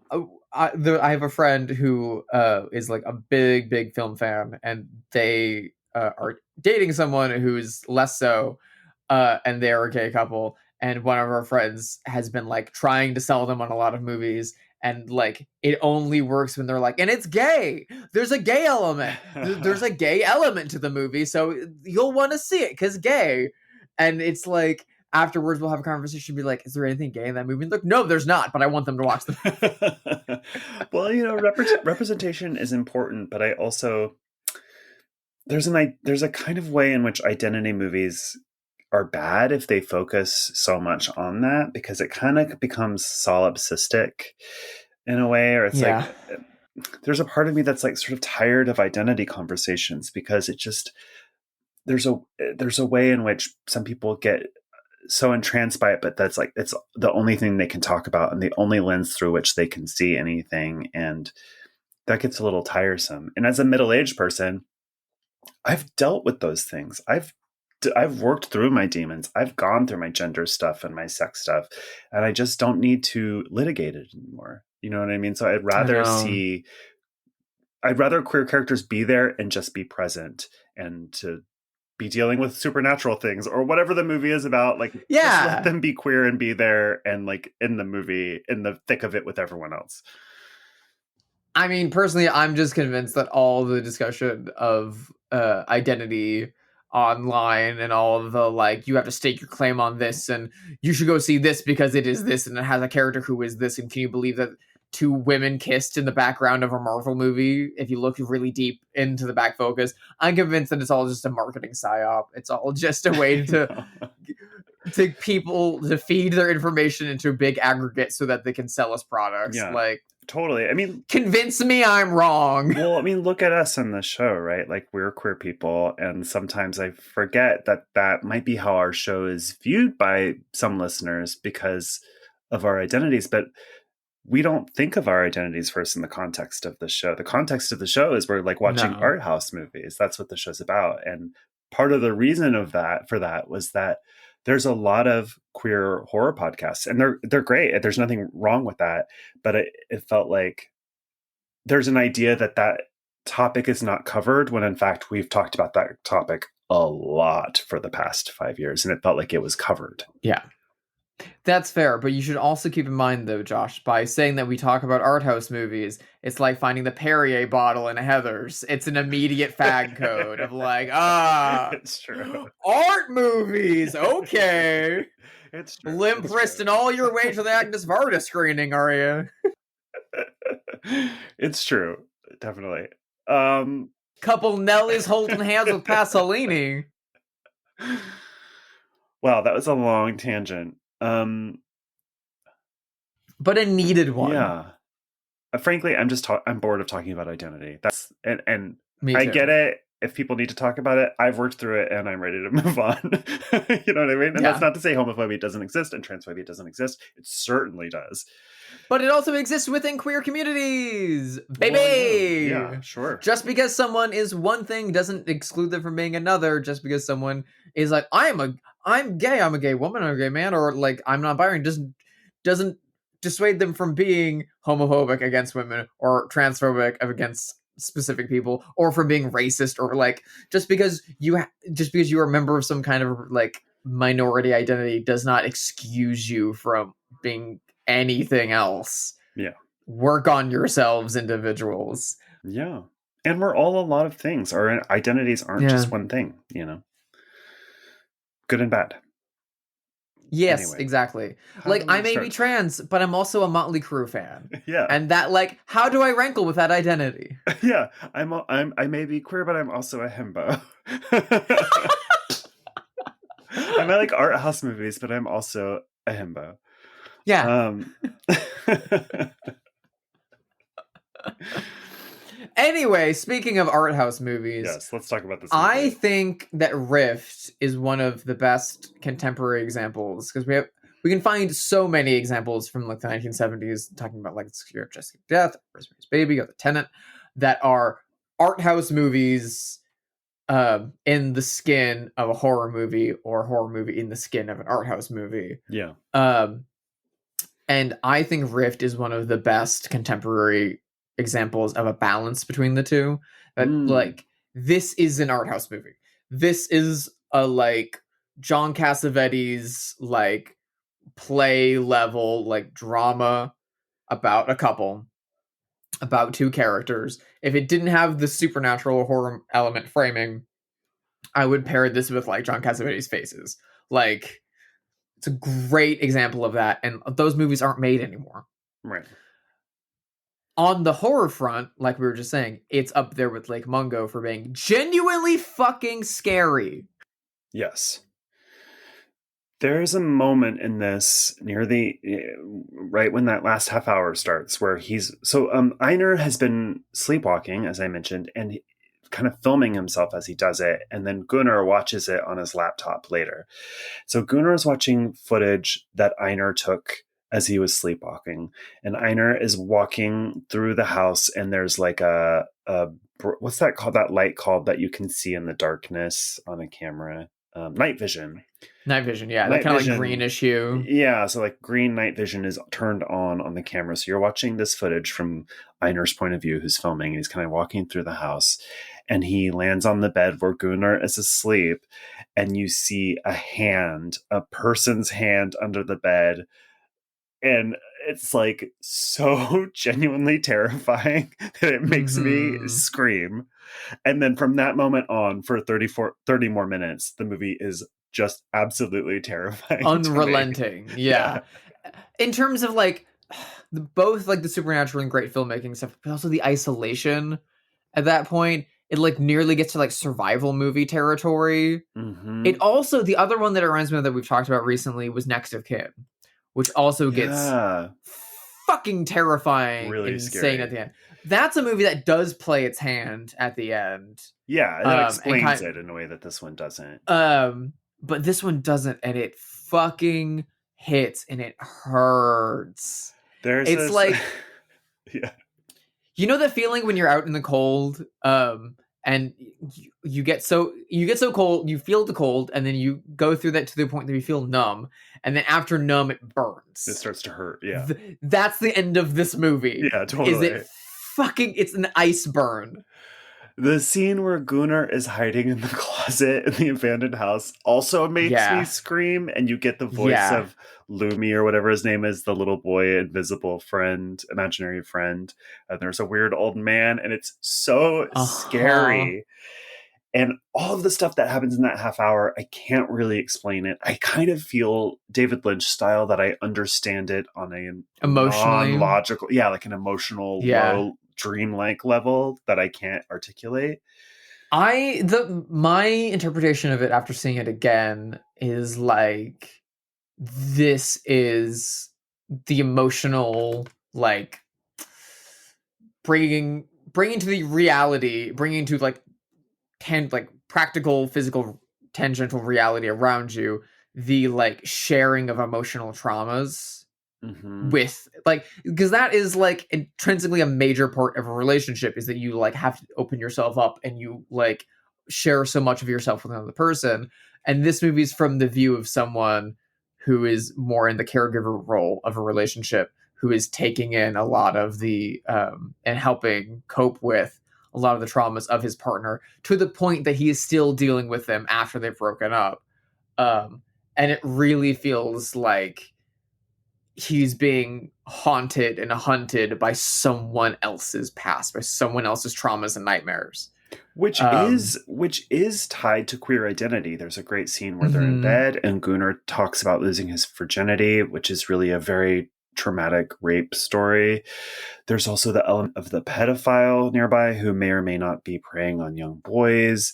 a friend who is like a big film fan, and they are dating someone who's less so. And they're a gay couple, and one of our friends has been like trying to sell them on a lot of movies, and like it only works when they're like, and it's gay. There's a gay element. There's a gay element to the movie, so you'll want to see it because gay. And it's like afterwards we'll have a conversation, be like, is there anything gay in that movie? And look, no, there's not, but I want them to watch them. Well, you know, representation is important, but I also there's a kind of way in which identity movies are bad if they focus so much on that, because it kind of becomes solipsistic in a way, or it's like there's a part of me that's like sort of tired of identity conversations, because it just there's a way in which some people get so entranced by it, but that's like it's the only thing they can talk about and the only lens through which they can see anything, and that gets a little tiresome. And as a middle-aged person, I've dealt with those things. I've worked through my demons. I've gone through my gender stuff and my sex stuff, and I just don't need to litigate it anymore. You know what I mean? So I'd rather queer characters be there and just be present, and to be dealing with supernatural things or whatever the movie is about. Like, just let them be queer and be there and like in the movie, in the thick of it with everyone else. I mean, personally, I'm just convinced that all the discussion of identity online and all of the like, you have to stake your claim on this, and you should go see this because it is this, and it has a character who is this, and can you believe that two women kissed in the background of a Marvel movie? If you look really deep into the back focus, I'm convinced that it's all just a marketing psyop. It's all just a way to people to feed their information into a big aggregate so that they can sell us products. Like, totally. I mean, convince me I'm wrong. Well, I mean, look at us on the show, right? Like, we're queer people, and sometimes I forget that might be how our show is viewed by some listeners because of our identities, but we don't think of our identities first in the context of the show. The context of the show is we're like watching art house movies. That's what the show's about. And part of the reason for that was that there's a lot of queer horror podcasts, and they're great. There's nothing wrong with that. But it felt like there's an idea that topic is not covered, when in fact we've talked about that topic a lot for the past 5 years, and it felt like it was covered. Yeah. That's fair, but you should also keep in mind, though, Josh, by saying that we talk about art house movies, it's like finding the Perrier bottle in Heather's. It's an immediate fag code of like, it's true. Art movies, okay. It's true. Limp wristing all your way to the Agnes Varda screening, are you? It's true, definitely. Couple Nellies holding hands with Pasolini. Wow, that was a long tangent. but a needed one. Yeah. Frankly, I'm bored of talking about identity. That's and Me I too. get it. If people need to talk about it, I've worked through it and I'm ready to move on. You know what I mean? And that's Yeah. not to say homophobia doesn't exist and transphobia doesn't exist. It certainly does. But it also exists within queer communities, baby. Well, yeah, sure. Just because someone is one thing doesn't exclude them from being another. Just because someone is like, I'm gay, I'm a gay woman, I'm a gay man, or like I'm not binary, doesn't dissuade them from being homophobic against women or transphobic against specific people, or from being racist, or like just because you are a member of some kind of like minority identity does not excuse you from being anything else. Yeah. Work on yourselves, individuals. Yeah. And we're all a lot of things. Our identities aren't just one thing, you know. Good and bad. Yes, Anyway, exactly. Like, I may be trans, but I'm also a Motley Crue fan. Yeah. And that, like, how do I rankle with that identity? Yeah. I may be queer, but I'm also a himbo. I like art house movies, but I'm also a himbo. Yeah. Anyway, speaking of art house movies, yes, let's talk about this movie. I think that Rift is one of the best contemporary examples, because we can find so many examples from like the 1970s talking about like Secure Jessica Death, Rosemary's Baby, or The Tenant, that are art house movies in the skin of a horror movie, or a horror movie in the skin of an art house movie. Yeah. And I think Rift is one of the best contemporary examples of a balance between the two. That like, this is an art house movie. This is a like John Cassavetes like play level like drama about a couple, about two characters. If it didn't have the supernatural horror element framing, I would pair this with like John Cassavetes' Faces. Like, it's a great example of that, and those movies aren't made anymore. Right. On the horror front, like we were just saying, it's up there with Lake Mungo for being genuinely fucking scary. Yes. There's a moment in this near the right when that last half hour starts where Einar has been sleepwalking, as I mentioned, and kind of filming himself as he does it, and then Gunnar watches it on his laptop later. So Gunnar is watching footage that Einar took as he was sleepwalking, and Einar is walking through the house, and there's like a what's that called? That light called that you can see in the darkness on a camera. Night vision. Night vision, yeah. That kind of like greenish hue. Yeah, so like green night vision is turned on the camera. So you're watching this footage from Einar's point of view, who's filming, and he's kind of walking through the house, and he lands on the bed where Gunnar is asleep, and you see a person's hand under the bed, and it's like so genuinely terrifying that it makes me scream. And then from that moment on, for 30 more minutes, the movie is just absolutely terrifying. Unrelenting. Yeah. In terms of like both like the supernatural and great filmmaking stuff, but also the isolation at that point, it like nearly gets to like survival movie territory. Mm-hmm. It also, the other one that it reminds me of that we've talked about recently was Next of Kin, which also gets fucking terrifying, really insane scary at the end. That's a movie that does play its hand at the end. Yeah, it explains it in a way that this one doesn't. But this one doesn't, and it fucking hits, and it hurts. It's like, yeah, you know that feeling when you're out in the cold, and you get so cold, you feel the cold, and then you go through that to the point that you feel numb, and then after numb, it burns. It starts to hurt. Yeah, that's the end of this movie. Yeah, totally. It's an ice burn. The scene where Gunnar is hiding in the closet in the abandoned house also makes me scream, and you get the voice of Lumi or whatever his name is, the little boy, invisible friend, imaginary friend. And there's a weird old man, and it's so scary. And all of the stuff that happens in that half hour, I can't really explain it. I kind of feel David Lynch style, that I understand it on a emotionally non-logical, like an emotional, low, dreamlike level that I can't articulate. My interpretation of it after seeing it again is like, this is the emotional, like bringing to the reality, bringing to like practical, physical, tangential reality around you, the like sharing of emotional traumas with like, because that is like intrinsically a major part of a relationship, is that you like have to open yourself up and you like share so much of yourself with another person. And this movie is from the view of someone who is more in the caregiver role of a relationship, who is taking in a lot of the and helping cope with a lot of the traumas of his partner, to the point that he is still dealing with them after they've broken up. And it really feels like he's being haunted and hunted by someone else's past, by someone else's traumas and nightmares. Which is tied to queer identity. There's a great scene where they're in bed and Gunnar talks about losing his virginity, which is really a very traumatic rape story. There's also the element of the pedophile nearby who may or may not be preying on young boys.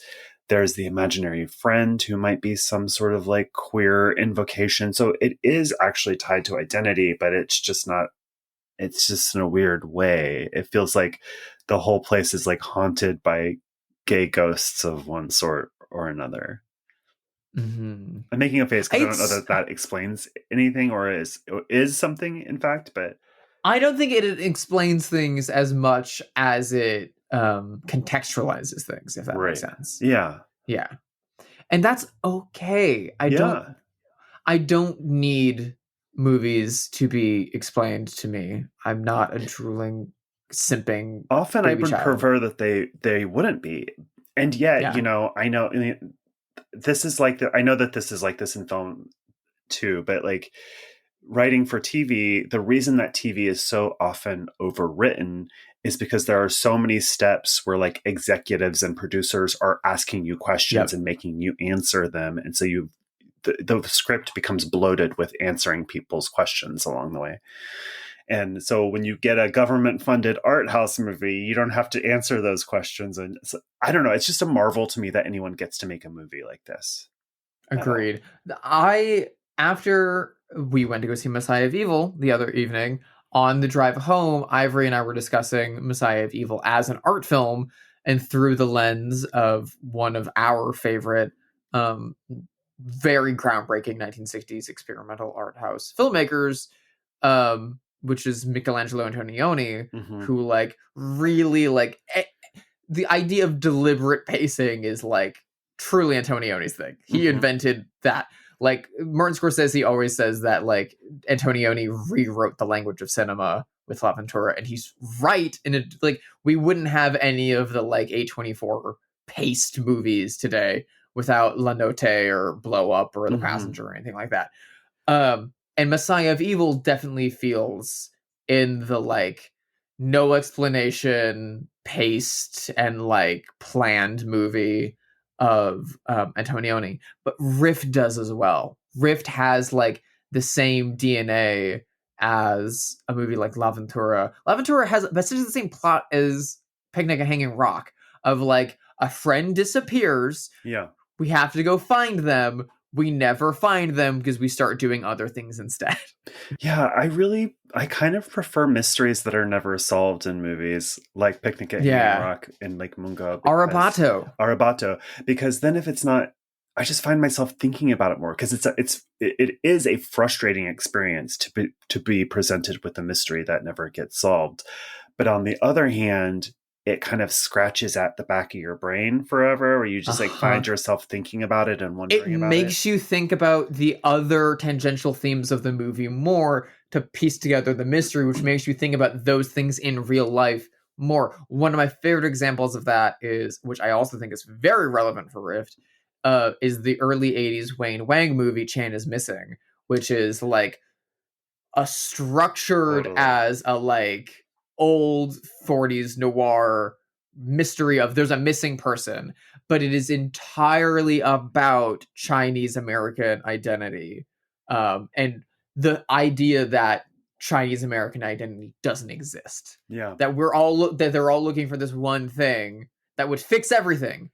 There's the imaginary friend who might be some sort of like queer invocation. So it is actually tied to identity, but it's just in a weird way. It feels like the whole place is like haunted by gay ghosts of one sort or another. I'm making a face because I don't know that explains anything, or is something in fact, but I don't think it explains things as much as it contextualizes things, if that makes sense. Yeah. And that's okay. I don't need movies to be explained to me. I'm not a drooling, simping. Often I would prefer that they wouldn't be. And yet, you know, I know this is like I know that this is like this in film too, but like writing for TV, the reason that TV is so often overwritten is because there are so many steps where like executives and producers are asking you questions and making you answer them. And so the script becomes bloated with answering people's questions along the way. And so when you get a government funded art house movie, you don't have to answer those questions. And so, I don't know. It's just a marvel to me that anyone gets to make a movie like this. Agreed. After we went to go see Messiah of Evil the other evening, on the drive home, Ivory and I were discussing Messiah of Evil as an art film, and through the lens of one of our favorite, very groundbreaking 1960s experimental art house filmmakers, which is Michelangelo Antonioni, who like really like the idea of deliberate pacing is like truly Antonioni's thing. He invented that. Like Martin Scorsese always says that like Antonioni rewrote the language of cinema with L'Avventura, and he's right. In it, like we wouldn't have any of the like A24 paced movies today without La Notte or Blow Up or The Passenger or anything like that. And Messiah of Evil definitely feels in the like no explanation, paced and like planned movie of Antonioni, but Rift does as well. Rift has like the same DNA as a movie like L'Avventura. L'Avventura has essentially the same plot as Picnic at Hanging Rock, of like a friend disappears. Yeah. We have to go find them. We never find them because we start doing other things instead. Yeah, I kind of prefer mysteries that are never solved in movies, like Picnic at Hanging Rock and like Mungo. Arabato. Because then if it's not, I just find myself thinking about it more, because it is a frustrating experience to be presented with a mystery that never gets solved. But on the other hand, it kind of scratches at the back of your brain forever, where you just like find yourself thinking about it and wondering about it. It makes you think about the other tangential themes of the movie more to piece together the mystery, which makes you think about those things in real life more. One of my favorite examples of that is, which I also think is very relevant for Rift, is the early 80s Wayne Wang movie Chan is Missing, which is like a structured as a like old 40s noir mystery of there's a missing person, but it is entirely about Chinese American identity, and the idea that Chinese American identity doesn't exist. Yeah, that they're all looking for this one thing that would fix everything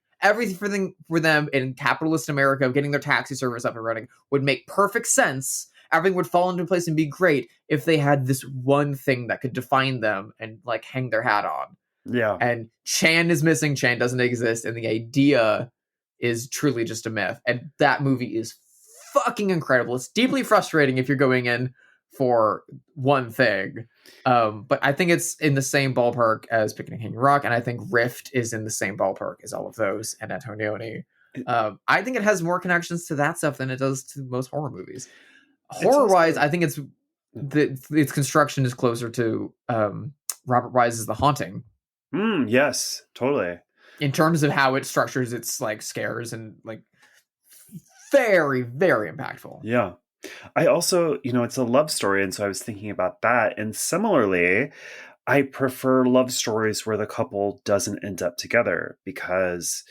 for them in capitalist America. Getting their taxi service up and running would make perfect sense, everything would fall into place and be great if they had this one thing that could define them and like hang their hat on. Yeah. And Chan is missing. Chan doesn't exist, and the idea is truly just a myth. And that movie is fucking incredible. It's deeply frustrating if you're going in for one thing. But I think it's in the same ballpark as Picnic Hanging Rock, and I think Rift is in the same ballpark as all of those, and Antonioni. I think it has more connections to that stuff than it does to most horror movies. Horror-wise, I think its construction is closer to Robert Wise's The Haunting. Yes, totally. In terms of how it structures its like scares and like very, very impactful. Yeah. I also, it's a love story, and so I was thinking about that. And similarly, I prefer love stories where the couple doesn't end up together, because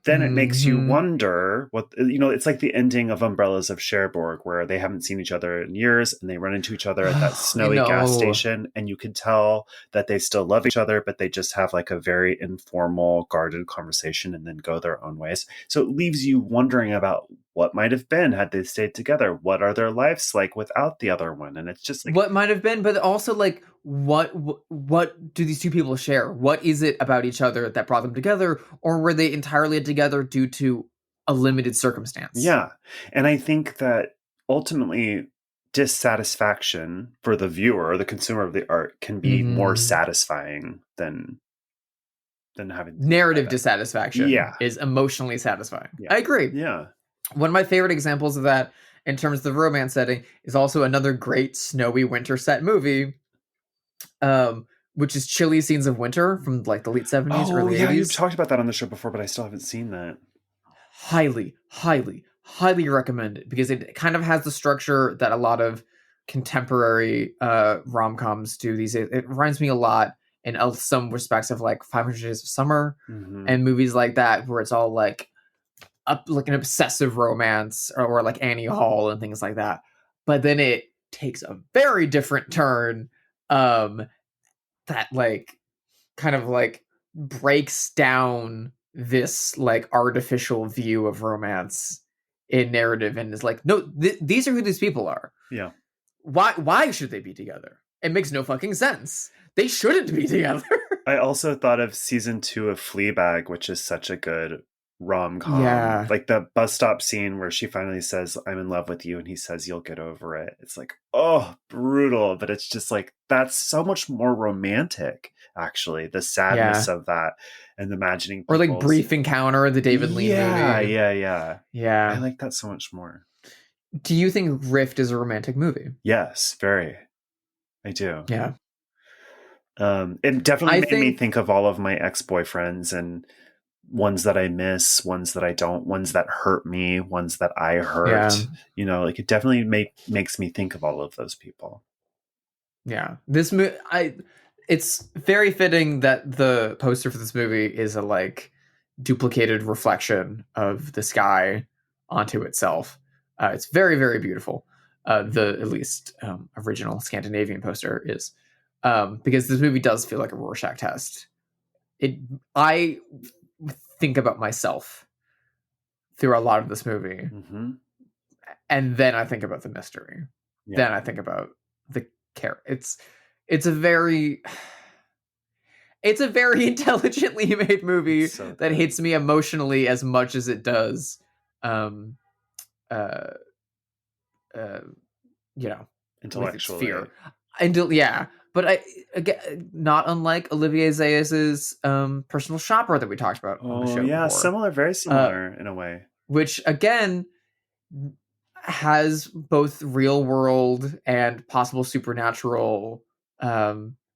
then it makes you wonder what, it's like the ending of Umbrellas of Cherbourg, where they haven't seen each other in years and they run into each other at that snowy gas station, and you can tell that they still love each other, but they just have like a very informal, guarded conversation and then go their own ways. So it leaves you wondering about what might have been had they stayed together. What are their lives like without the other one? And it's just like, what might have been, but also like what do these two people share? What is it about each other that brought them together, or were they entirely together due to a limited circumstance? Yeah. And I think that ultimately dissatisfaction for the viewer or the consumer of the art can be more satisfying than having narrative dissatisfaction. Yeah. Is emotionally satifying. Yeah. I agree. Yeah. One of my favorite examples of that in terms of the romance setting is also another great snowy winter set movie, which is Chilly Scenes of Winter from like the late 70s, early 80s. You've talked about that on the show before, but I still haven't seen that. Highly, highly, highly recommend it, because it kind of has the structure that a lot of contemporary rom-coms do these days. It reminds me a lot in some respects of like 500 Days of Summer and movies like that, where it's all like like an obsessive romance, or like Annie Hall and things like that. But then it takes a very different turn that like kind of like breaks down this like artificial view of romance in narrative, and is like, no, these are who these people are. Yeah. Why should they be together? It makes no fucking sense. They shouldn't be together. I also thought of season 2 of Fleabag, which is such a good rom-com. Yeah. Like the bus stop scene where she finally says, "I'm in love with you," and he says, "You'll get over it." It's like, oh, brutal. But it's just like, that's so much more romantic, actually. The sadness of that and imagining or like Brief Encounter, the David Lean movie. Yeah. I like that so much more. Do you think Rift is a romantic movie? Yes, very. I do. Yeah. It definitely made me think of all of my ex-boyfriends, and ones that I miss, ones that I don't, ones that hurt me, ones that I hurt. Like it definitely makes me think of all of those people. Yeah. This movie, it's very fitting that the poster for this movie is a like duplicated reflection of the sky onto itself. It's very, very beautiful. The at least original Scandinavian poster is, because this movie does feel like a Rorschach test. I think about myself through a lot of this movie, and then I think about the mystery. Then I think about the character. It's a very intelligently made movie that hits me emotionally as much as it does intellectually. Fear. But again, not unlike Olivier Zayas's Personal Shopper that we talked about on the show before. Similar, very similar in a way. Which again has both real world and possible supernatural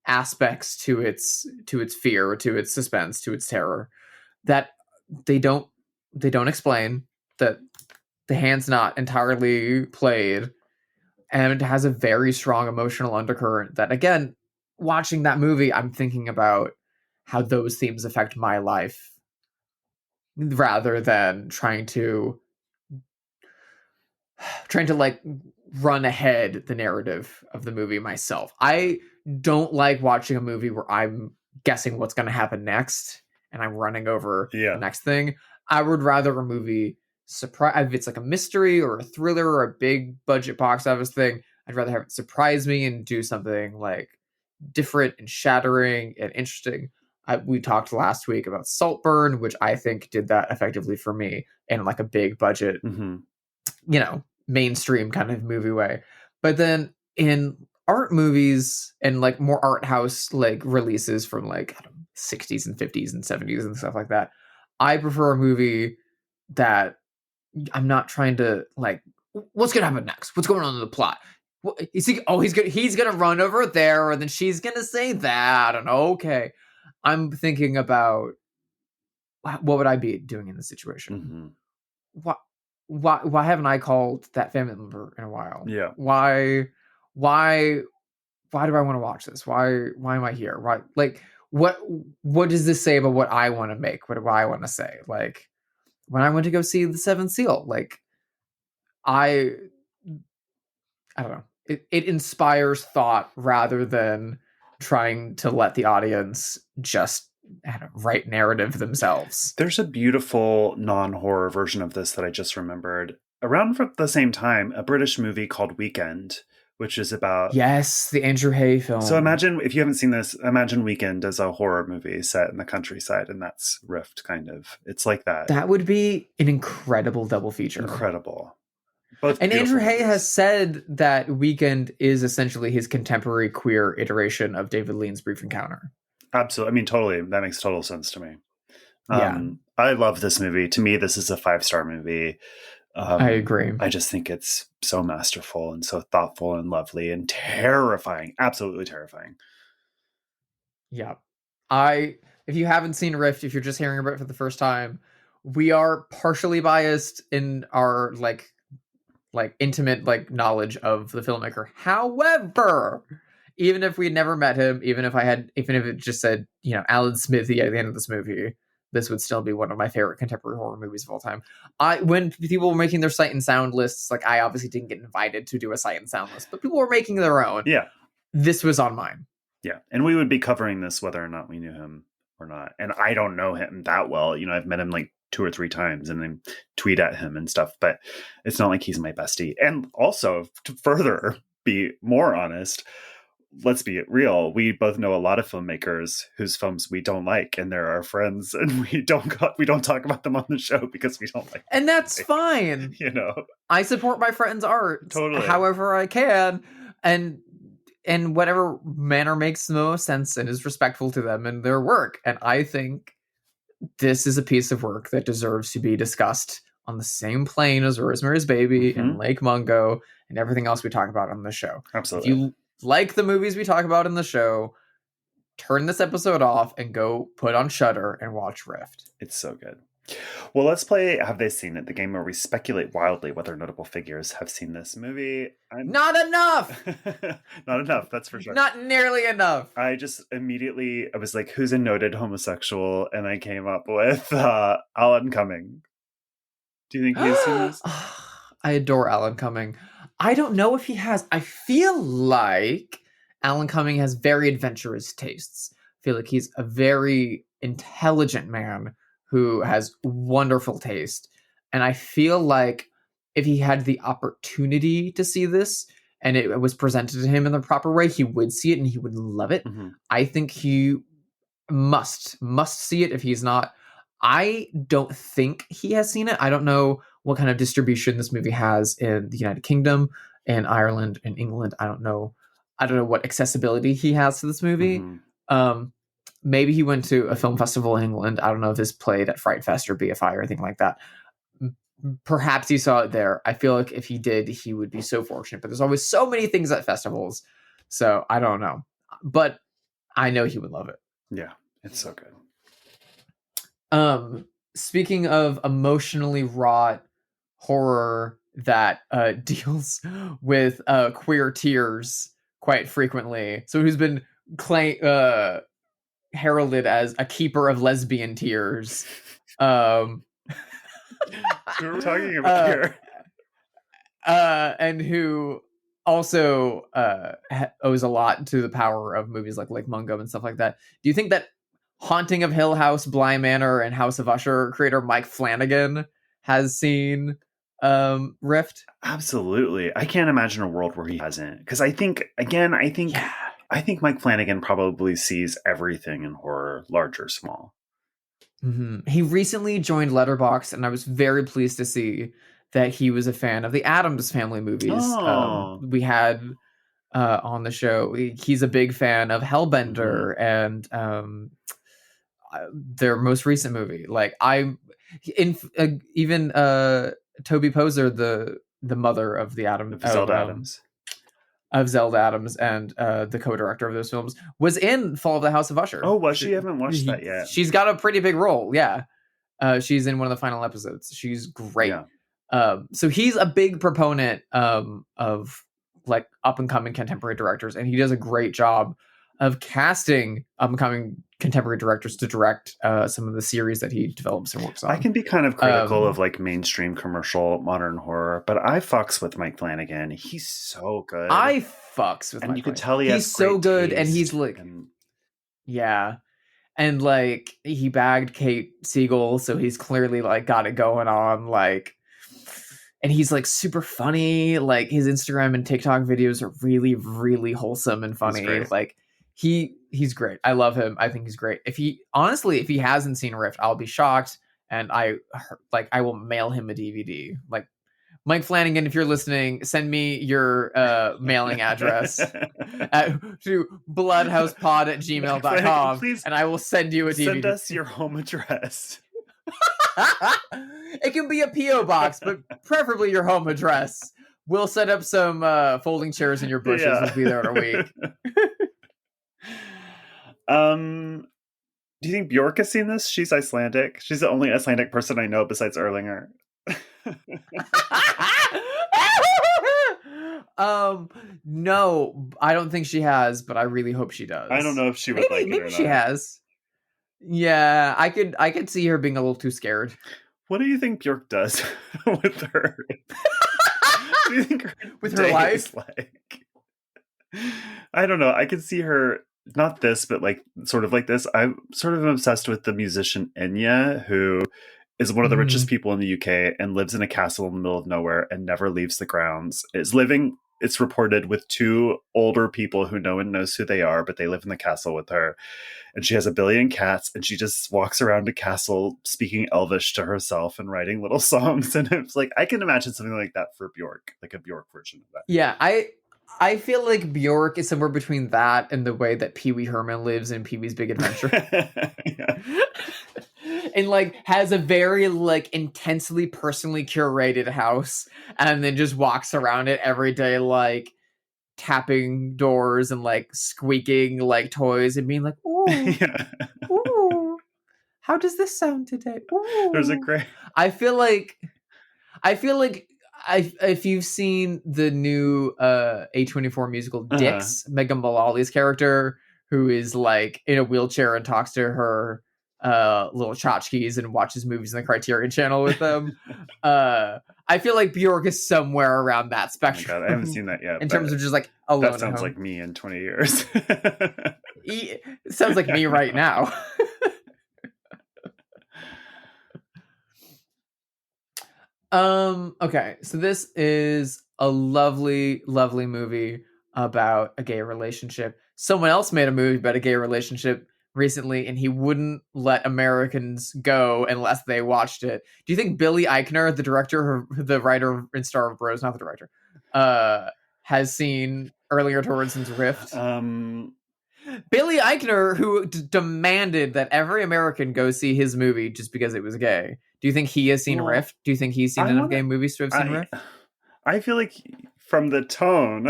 aspects to its fear, to its suspense, to its terror that they don't explain, that the hand's not entirely played. And it has a very strong emotional undercurrent that, again, watching that movie, I'm thinking about how those themes affect my life rather than trying to like run ahead the narrative of the movie myself. I don't like watching a movie where I'm guessing what's going to happen next and I'm running over the next thing. I would rather a movie surprise. If it's like a mystery or a thriller or a big budget box office thing, I'd rather have it surprise me and do something like different and shattering and interesting. We talked last week about Saltburn, which I think did that effectively for me in like a big budget, mainstream kind of movie way. But then in art movies and like more art house like releases from like 60s and 50s and 70s and stuff like that, I prefer a movie that I'm not trying to like, what's gonna happen next? What's going on in the plot? He's gonna run over there, and then she's gonna say that, and okay. I'm thinking about what would I be doing in this situation? Why haven't I called that family member in a while? Yeah. Why do I want to watch this? Why am I here? Why, like, what does this say about what I want to make? What do I want to say? Like, when I went to go see The Seventh Seal, like, I don't know. It inspires thought rather than trying to let the audience just write narrative themselves. There's a beautiful non-horror version of this that I just remembered. Around the same time, a British movie called Weekend, which is about... Yes, the Andrew Hay film. So imagine, if you haven't seen this, imagine Weekend as a horror movie set in the countryside, and that's Rift, kind of. It's like that. That would be an incredible double feature. Incredible. And Andrew Hay has said that Weekend is essentially his contemporary queer iteration of David Lean's Brief Encounter. Absolutely. I mean, totally. That makes total sense to me. Yeah. I love this movie. To me, this is a 5-star movie. I agree. I just think it's so masterful and so thoughtful and lovely and terrifying. Absolutely terrifying. Yeah. If you haven't seen Rift, if you're just hearing about it for the first time, we are partially biased in our like intimate like knowledge of the filmmaker. However, even if we had never met him, even if it just said, Alan Smithy at the end of this movie, this would still be one of my favorite contemporary horror movies of all time. When people were making their sight and sound lists, like, I obviously didn't get invited to do a sight and sound list, but people were making their own. Yeah. This was on mine. Yeah. And we would be covering this whether or not we knew him or not. And I don't know him that well. I've met him like 2 or 3 times and then tweet at him and stuff, but it's not like he's my bestie. And also, to further be more honest, let's be real, we both know a lot of filmmakers whose films we don't like, and they're our friends, and we don't talk about them on the show because we don't like them. And that's fine. I support my friends' art totally, however I can, and whatever manner makes the most sense and is respectful to them and their work. And I think this is a piece of work that deserves to be discussed on the same plane as Rosemary's Baby and Lake Mungo and everything else we talk about on the show. Absolutely. If you like the movies we talk about in the show, turn this episode off and go put on Shudder and watch Rift. It's so good. Well, let's play Have They Seen It? The game where we speculate wildly whether notable figures have seen this movie. Not enough! Not enough, that's for sure. Not nearly enough. I just immediately, I was like, who's a noted homosexual? And I came up with Alan Cumming. Do you think he's seen this? I adore Alan Cumming. I don't know if he has. I feel like Alan Cumming has very adventurous tastes. I feel like he's a very intelligent man who has wonderful taste. And I feel like if he had the opportunity to see this and it was presented to him in the proper way, he would see it and he would love it. Mm-hmm. I think he must see it if he's not. I don't think he has seen it. I don't know what kind of distribution this movie has in the United Kingdom and Ireland and England. I don't know what accessibility he has to this movie. Mm-hmm. Maybe he went to a film festival in England. I don't know if this played at Fright Fest or BFI or anything like that. Perhaps he saw it there. I feel like if he did, he would be so fortunate. But there's always so many things at festivals. So I don't know. But I know he would love it. Yeah, it's so good. Speaking of emotionally wrought horror that deals with queer tears quite frequently. So who's been heralded as a keeper of lesbian tears. Who are we talking about here? And who also owes a lot to the power of movies like Lake Mungo and stuff like that. Do you think that Haunting of Hill House, Bly Manor, and House of Usher creator Mike Flanagan has seen Rift? Absolutely. I can't imagine a world where he hasn't. Because I think Mike Flanagan probably sees everything in horror, large or small. Mm-hmm. He recently joined Letterboxd, and I was very pleased to see that he was a fan of the Addams Family movies. Oh. We had on the show. He's a big fan of Hellbender and their most recent movie. Like even Toby Poser, the mother of the Zelda Adams. Of Zelda Adams and the co-director of those films, was in Fall of the House of Usher. Oh, was she? I haven't watched that yet. She's got a pretty big role. Yeah. She's in one of the final episodes. She's great. Yeah. So he's a big proponent of like up and coming contemporary directors, and he does a great job of casting up and coming contemporary directors to direct some of the series that he develops and works on. I can be kind of critical of like mainstream commercial modern horror, but I fucks with Mike Flanagan. He's so good. I fucks with and Mike you can Flanagan. tell he's so good, and he's like, yeah. And like he bagged Kate Siegel, so he's clearly like got it going on. Like, and he's like super funny. Like his Instagram and TikTok videos are really, really wholesome and funny. Like he's great. I love him. I think he's great. If he hasn't seen Rift, I'll be shocked. And I will mail him a DVD. Like, Mike Flanagan, if you're listening, send me your mailing address to bloodhousepod@gmail.com, and I will send you a DVD. Send us your home address. It can be a P.O. box, but preferably your home address. We'll set up some folding chairs in your bushes. Yeah. We'll be there in a week. Do you think Bjork has seen this? She's Icelandic. She's the only Icelandic person I know besides Erlinger. No, I don't think she has, but I really hope she does. I don't know if she would like it or not. Maybe she has. Yeah, I could see her being a little too scared. What do you think Bjork does with her? Do you think with her life? Like, I don't know. I could see her not this, but like sort of like this. I'm sort of obsessed with the musician Enya, who is one of the richest people in the UK and lives in a castle in the middle of nowhere and never leaves the grounds. It's reported, with two older people who no one knows who they are, but they live in the castle with her. And she has 1 billion cats, and she just walks around the castle speaking Elvish to herself and writing little songs. And it's like, I can imagine something like that for Bjork, like a Bjork version of that. Yeah, I feel like Bjork is somewhere between that and the way that Pee Wee Herman lives in Pee Wee's Big Adventure. And like has a very like intensely personally curated house, and then just walks around it every day, like tapping doors and like squeaking like toys and being like, ooh, ooh, how does this sound today? Ooh. There's a great. I feel like if you've seen the new A24 musical Dix, Megan Mullally's character, who is like in a wheelchair and talks to her little tchotchkes and watches movies in the Criterion Channel with them. I feel like Bjork is somewhere around that spectrum. Oh my God, I haven't seen that yet. In terms of just like alone. That sounds like me in 20 years. It sounds like me right now. Okay, so this is a lovely, lovely movie about a gay relationship. Someone else made a movie about a gay relationship recently, and he wouldn't let Americans go unless they watched it. Do you think Billy Eichner, the director, the writer and star of Bros, not the director, has seen Erlinger Torrenson's Rift? Billy Eichner, who demanded that every American go see his movie just because it was gay. Do you think he has seen Rift? Do you think he's seen enough gay movies to have seen Rift? I feel like from the tone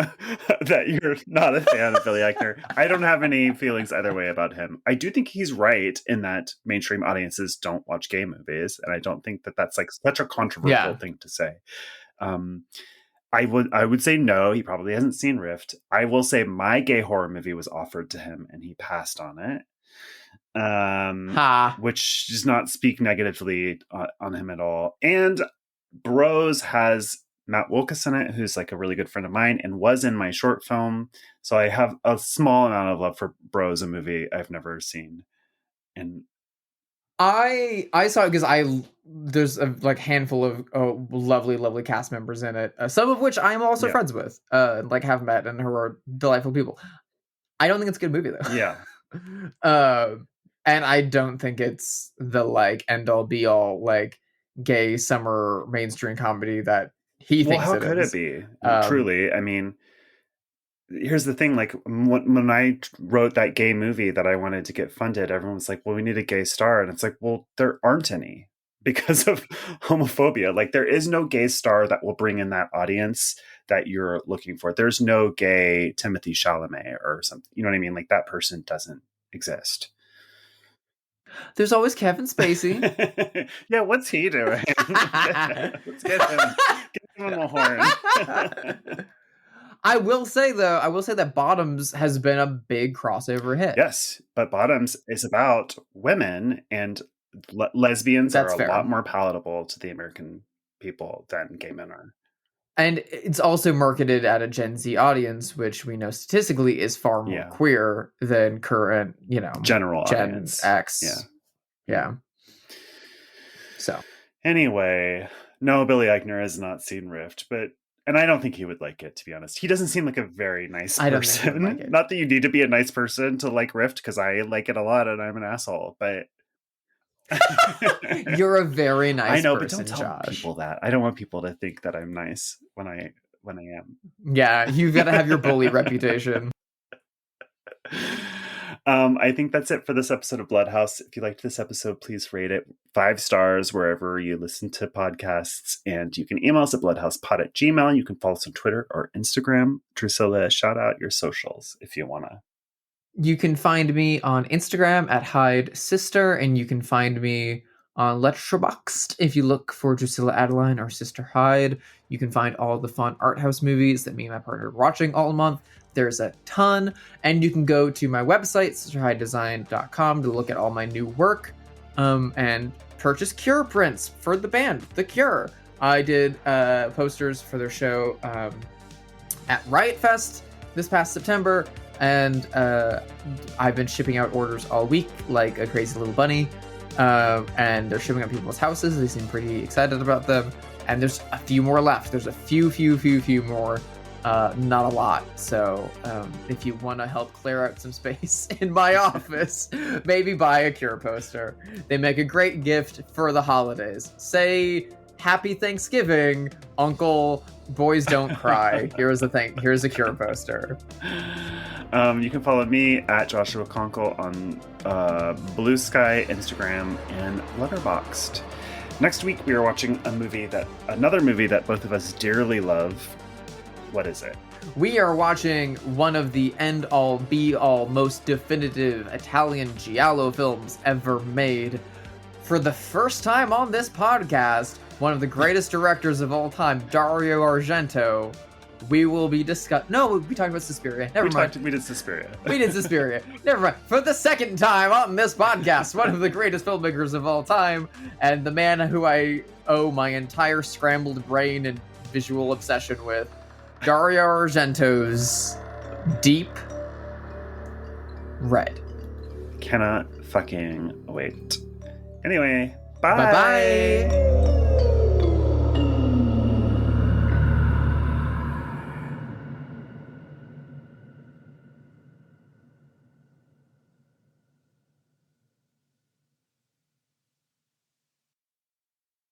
that you're not a fan of Billy Eichner, I don't have any feelings either way about him. I do think he's right in that mainstream audiences don't watch gay movies, and I don't think that that's like such a controversial thing to say. I would say no, he probably hasn't seen Rift. I will say my gay horror movie was offered to him and he passed on it. Which does not speak negatively on him at all. And Bros has Matt Wilkus in it, who's like a really good friend of mine and was in my short film. So I have a small amount of love for Bros, a movie I've never seen. And I saw it because there's a like handful of lovely cast members in it, some of which I'm also friends with, like have met and who are delightful people. I don't think it's a good movie though. Yeah. And I don't think it's the like end all be all like gay summer mainstream comedy that he thinks how it could is. it be? Truly, I mean, here's the thing, like when I wrote that gay movie that I wanted to get funded, everyone was like, well, we need a gay star. And it's like, well, there aren't any because of homophobia. Like there is no gay star that will bring in that audience that you're looking for. There's no gay Timothy Chalamet or something. You know what I mean? Like that person doesn't exist. There's always Kevin Spacey. Yeah, what's he doing? Let's get him on the horn. I will say that Bottoms has been a big crossover hit. Yes, but Bottoms is about women, and lesbians are a lot more palatable to the American people than gay men are. And it's also marketed at a Gen Z audience, which we know statistically is far more queer than current, general Gen audience. X. Yeah. So anyway, no, Billy Eichner has not seen Rift, and I don't think he would like it, to be honest. He doesn't seem like a very nice person. I don't think he would like it. Not that you need to be a nice person to like Rift, because I like it a lot and I'm an asshole, but you're a very nice person. I know, but don't tell people that. I don't want people to think that I'm nice when I am. Yeah, you've got to have your bully reputation. I think that's it for this episode of Bloodhouse. If you liked this episode, please rate it 5 stars wherever you listen to podcasts. And you can email us at bloodhousepod@gmail.com. You can follow us on Twitter or Instagram. Drusilla, shout out your socials if you want to. You can find me on Instagram at Hyde Sister, and you can find me on Letterboxd if you look for Drusilla Adeline or Sister Hyde. You can find all the fun art house movies that me and my partner are watching all month. There's a ton, and you can go to my website, sisterhydedesign.com, to look at all my new work and purchase Cure prints for the band, The Cure. I did posters for their show at Riot Fest this past September, and I've been shipping out orders all week like a crazy little bunny, and they're shipping out people's houses. They seem pretty excited about them, and there's a few more left. There's a few more. Not a lot. So if you want to help clear out some space in my office, maybe buy a Cure poster. They make a great gift for the holidays. Say Happy Thanksgiving, Uncle. Boys don't cry. Here's the thing. Here's a Cure poster. You can follow me at Joshua Conkle on Blue Sky, Instagram, and Letterboxd. Next week we are watching another movie that both of us dearly love. What is it? We are watching one of the end-all, be-all, most definitive Italian giallo films ever made. For the first time on this podcast, one of the greatest directors of all time, Dario Argento. We will be we talked about Suspiria. Never mind. We did Suspiria. Never mind. For the second time on this podcast, one of the greatest filmmakers of all time, and the man who I owe my entire scrambled brain and visual obsession with, Dario Argento's Deep Red. Cannot fucking wait. Anyway, bye. Bye-bye.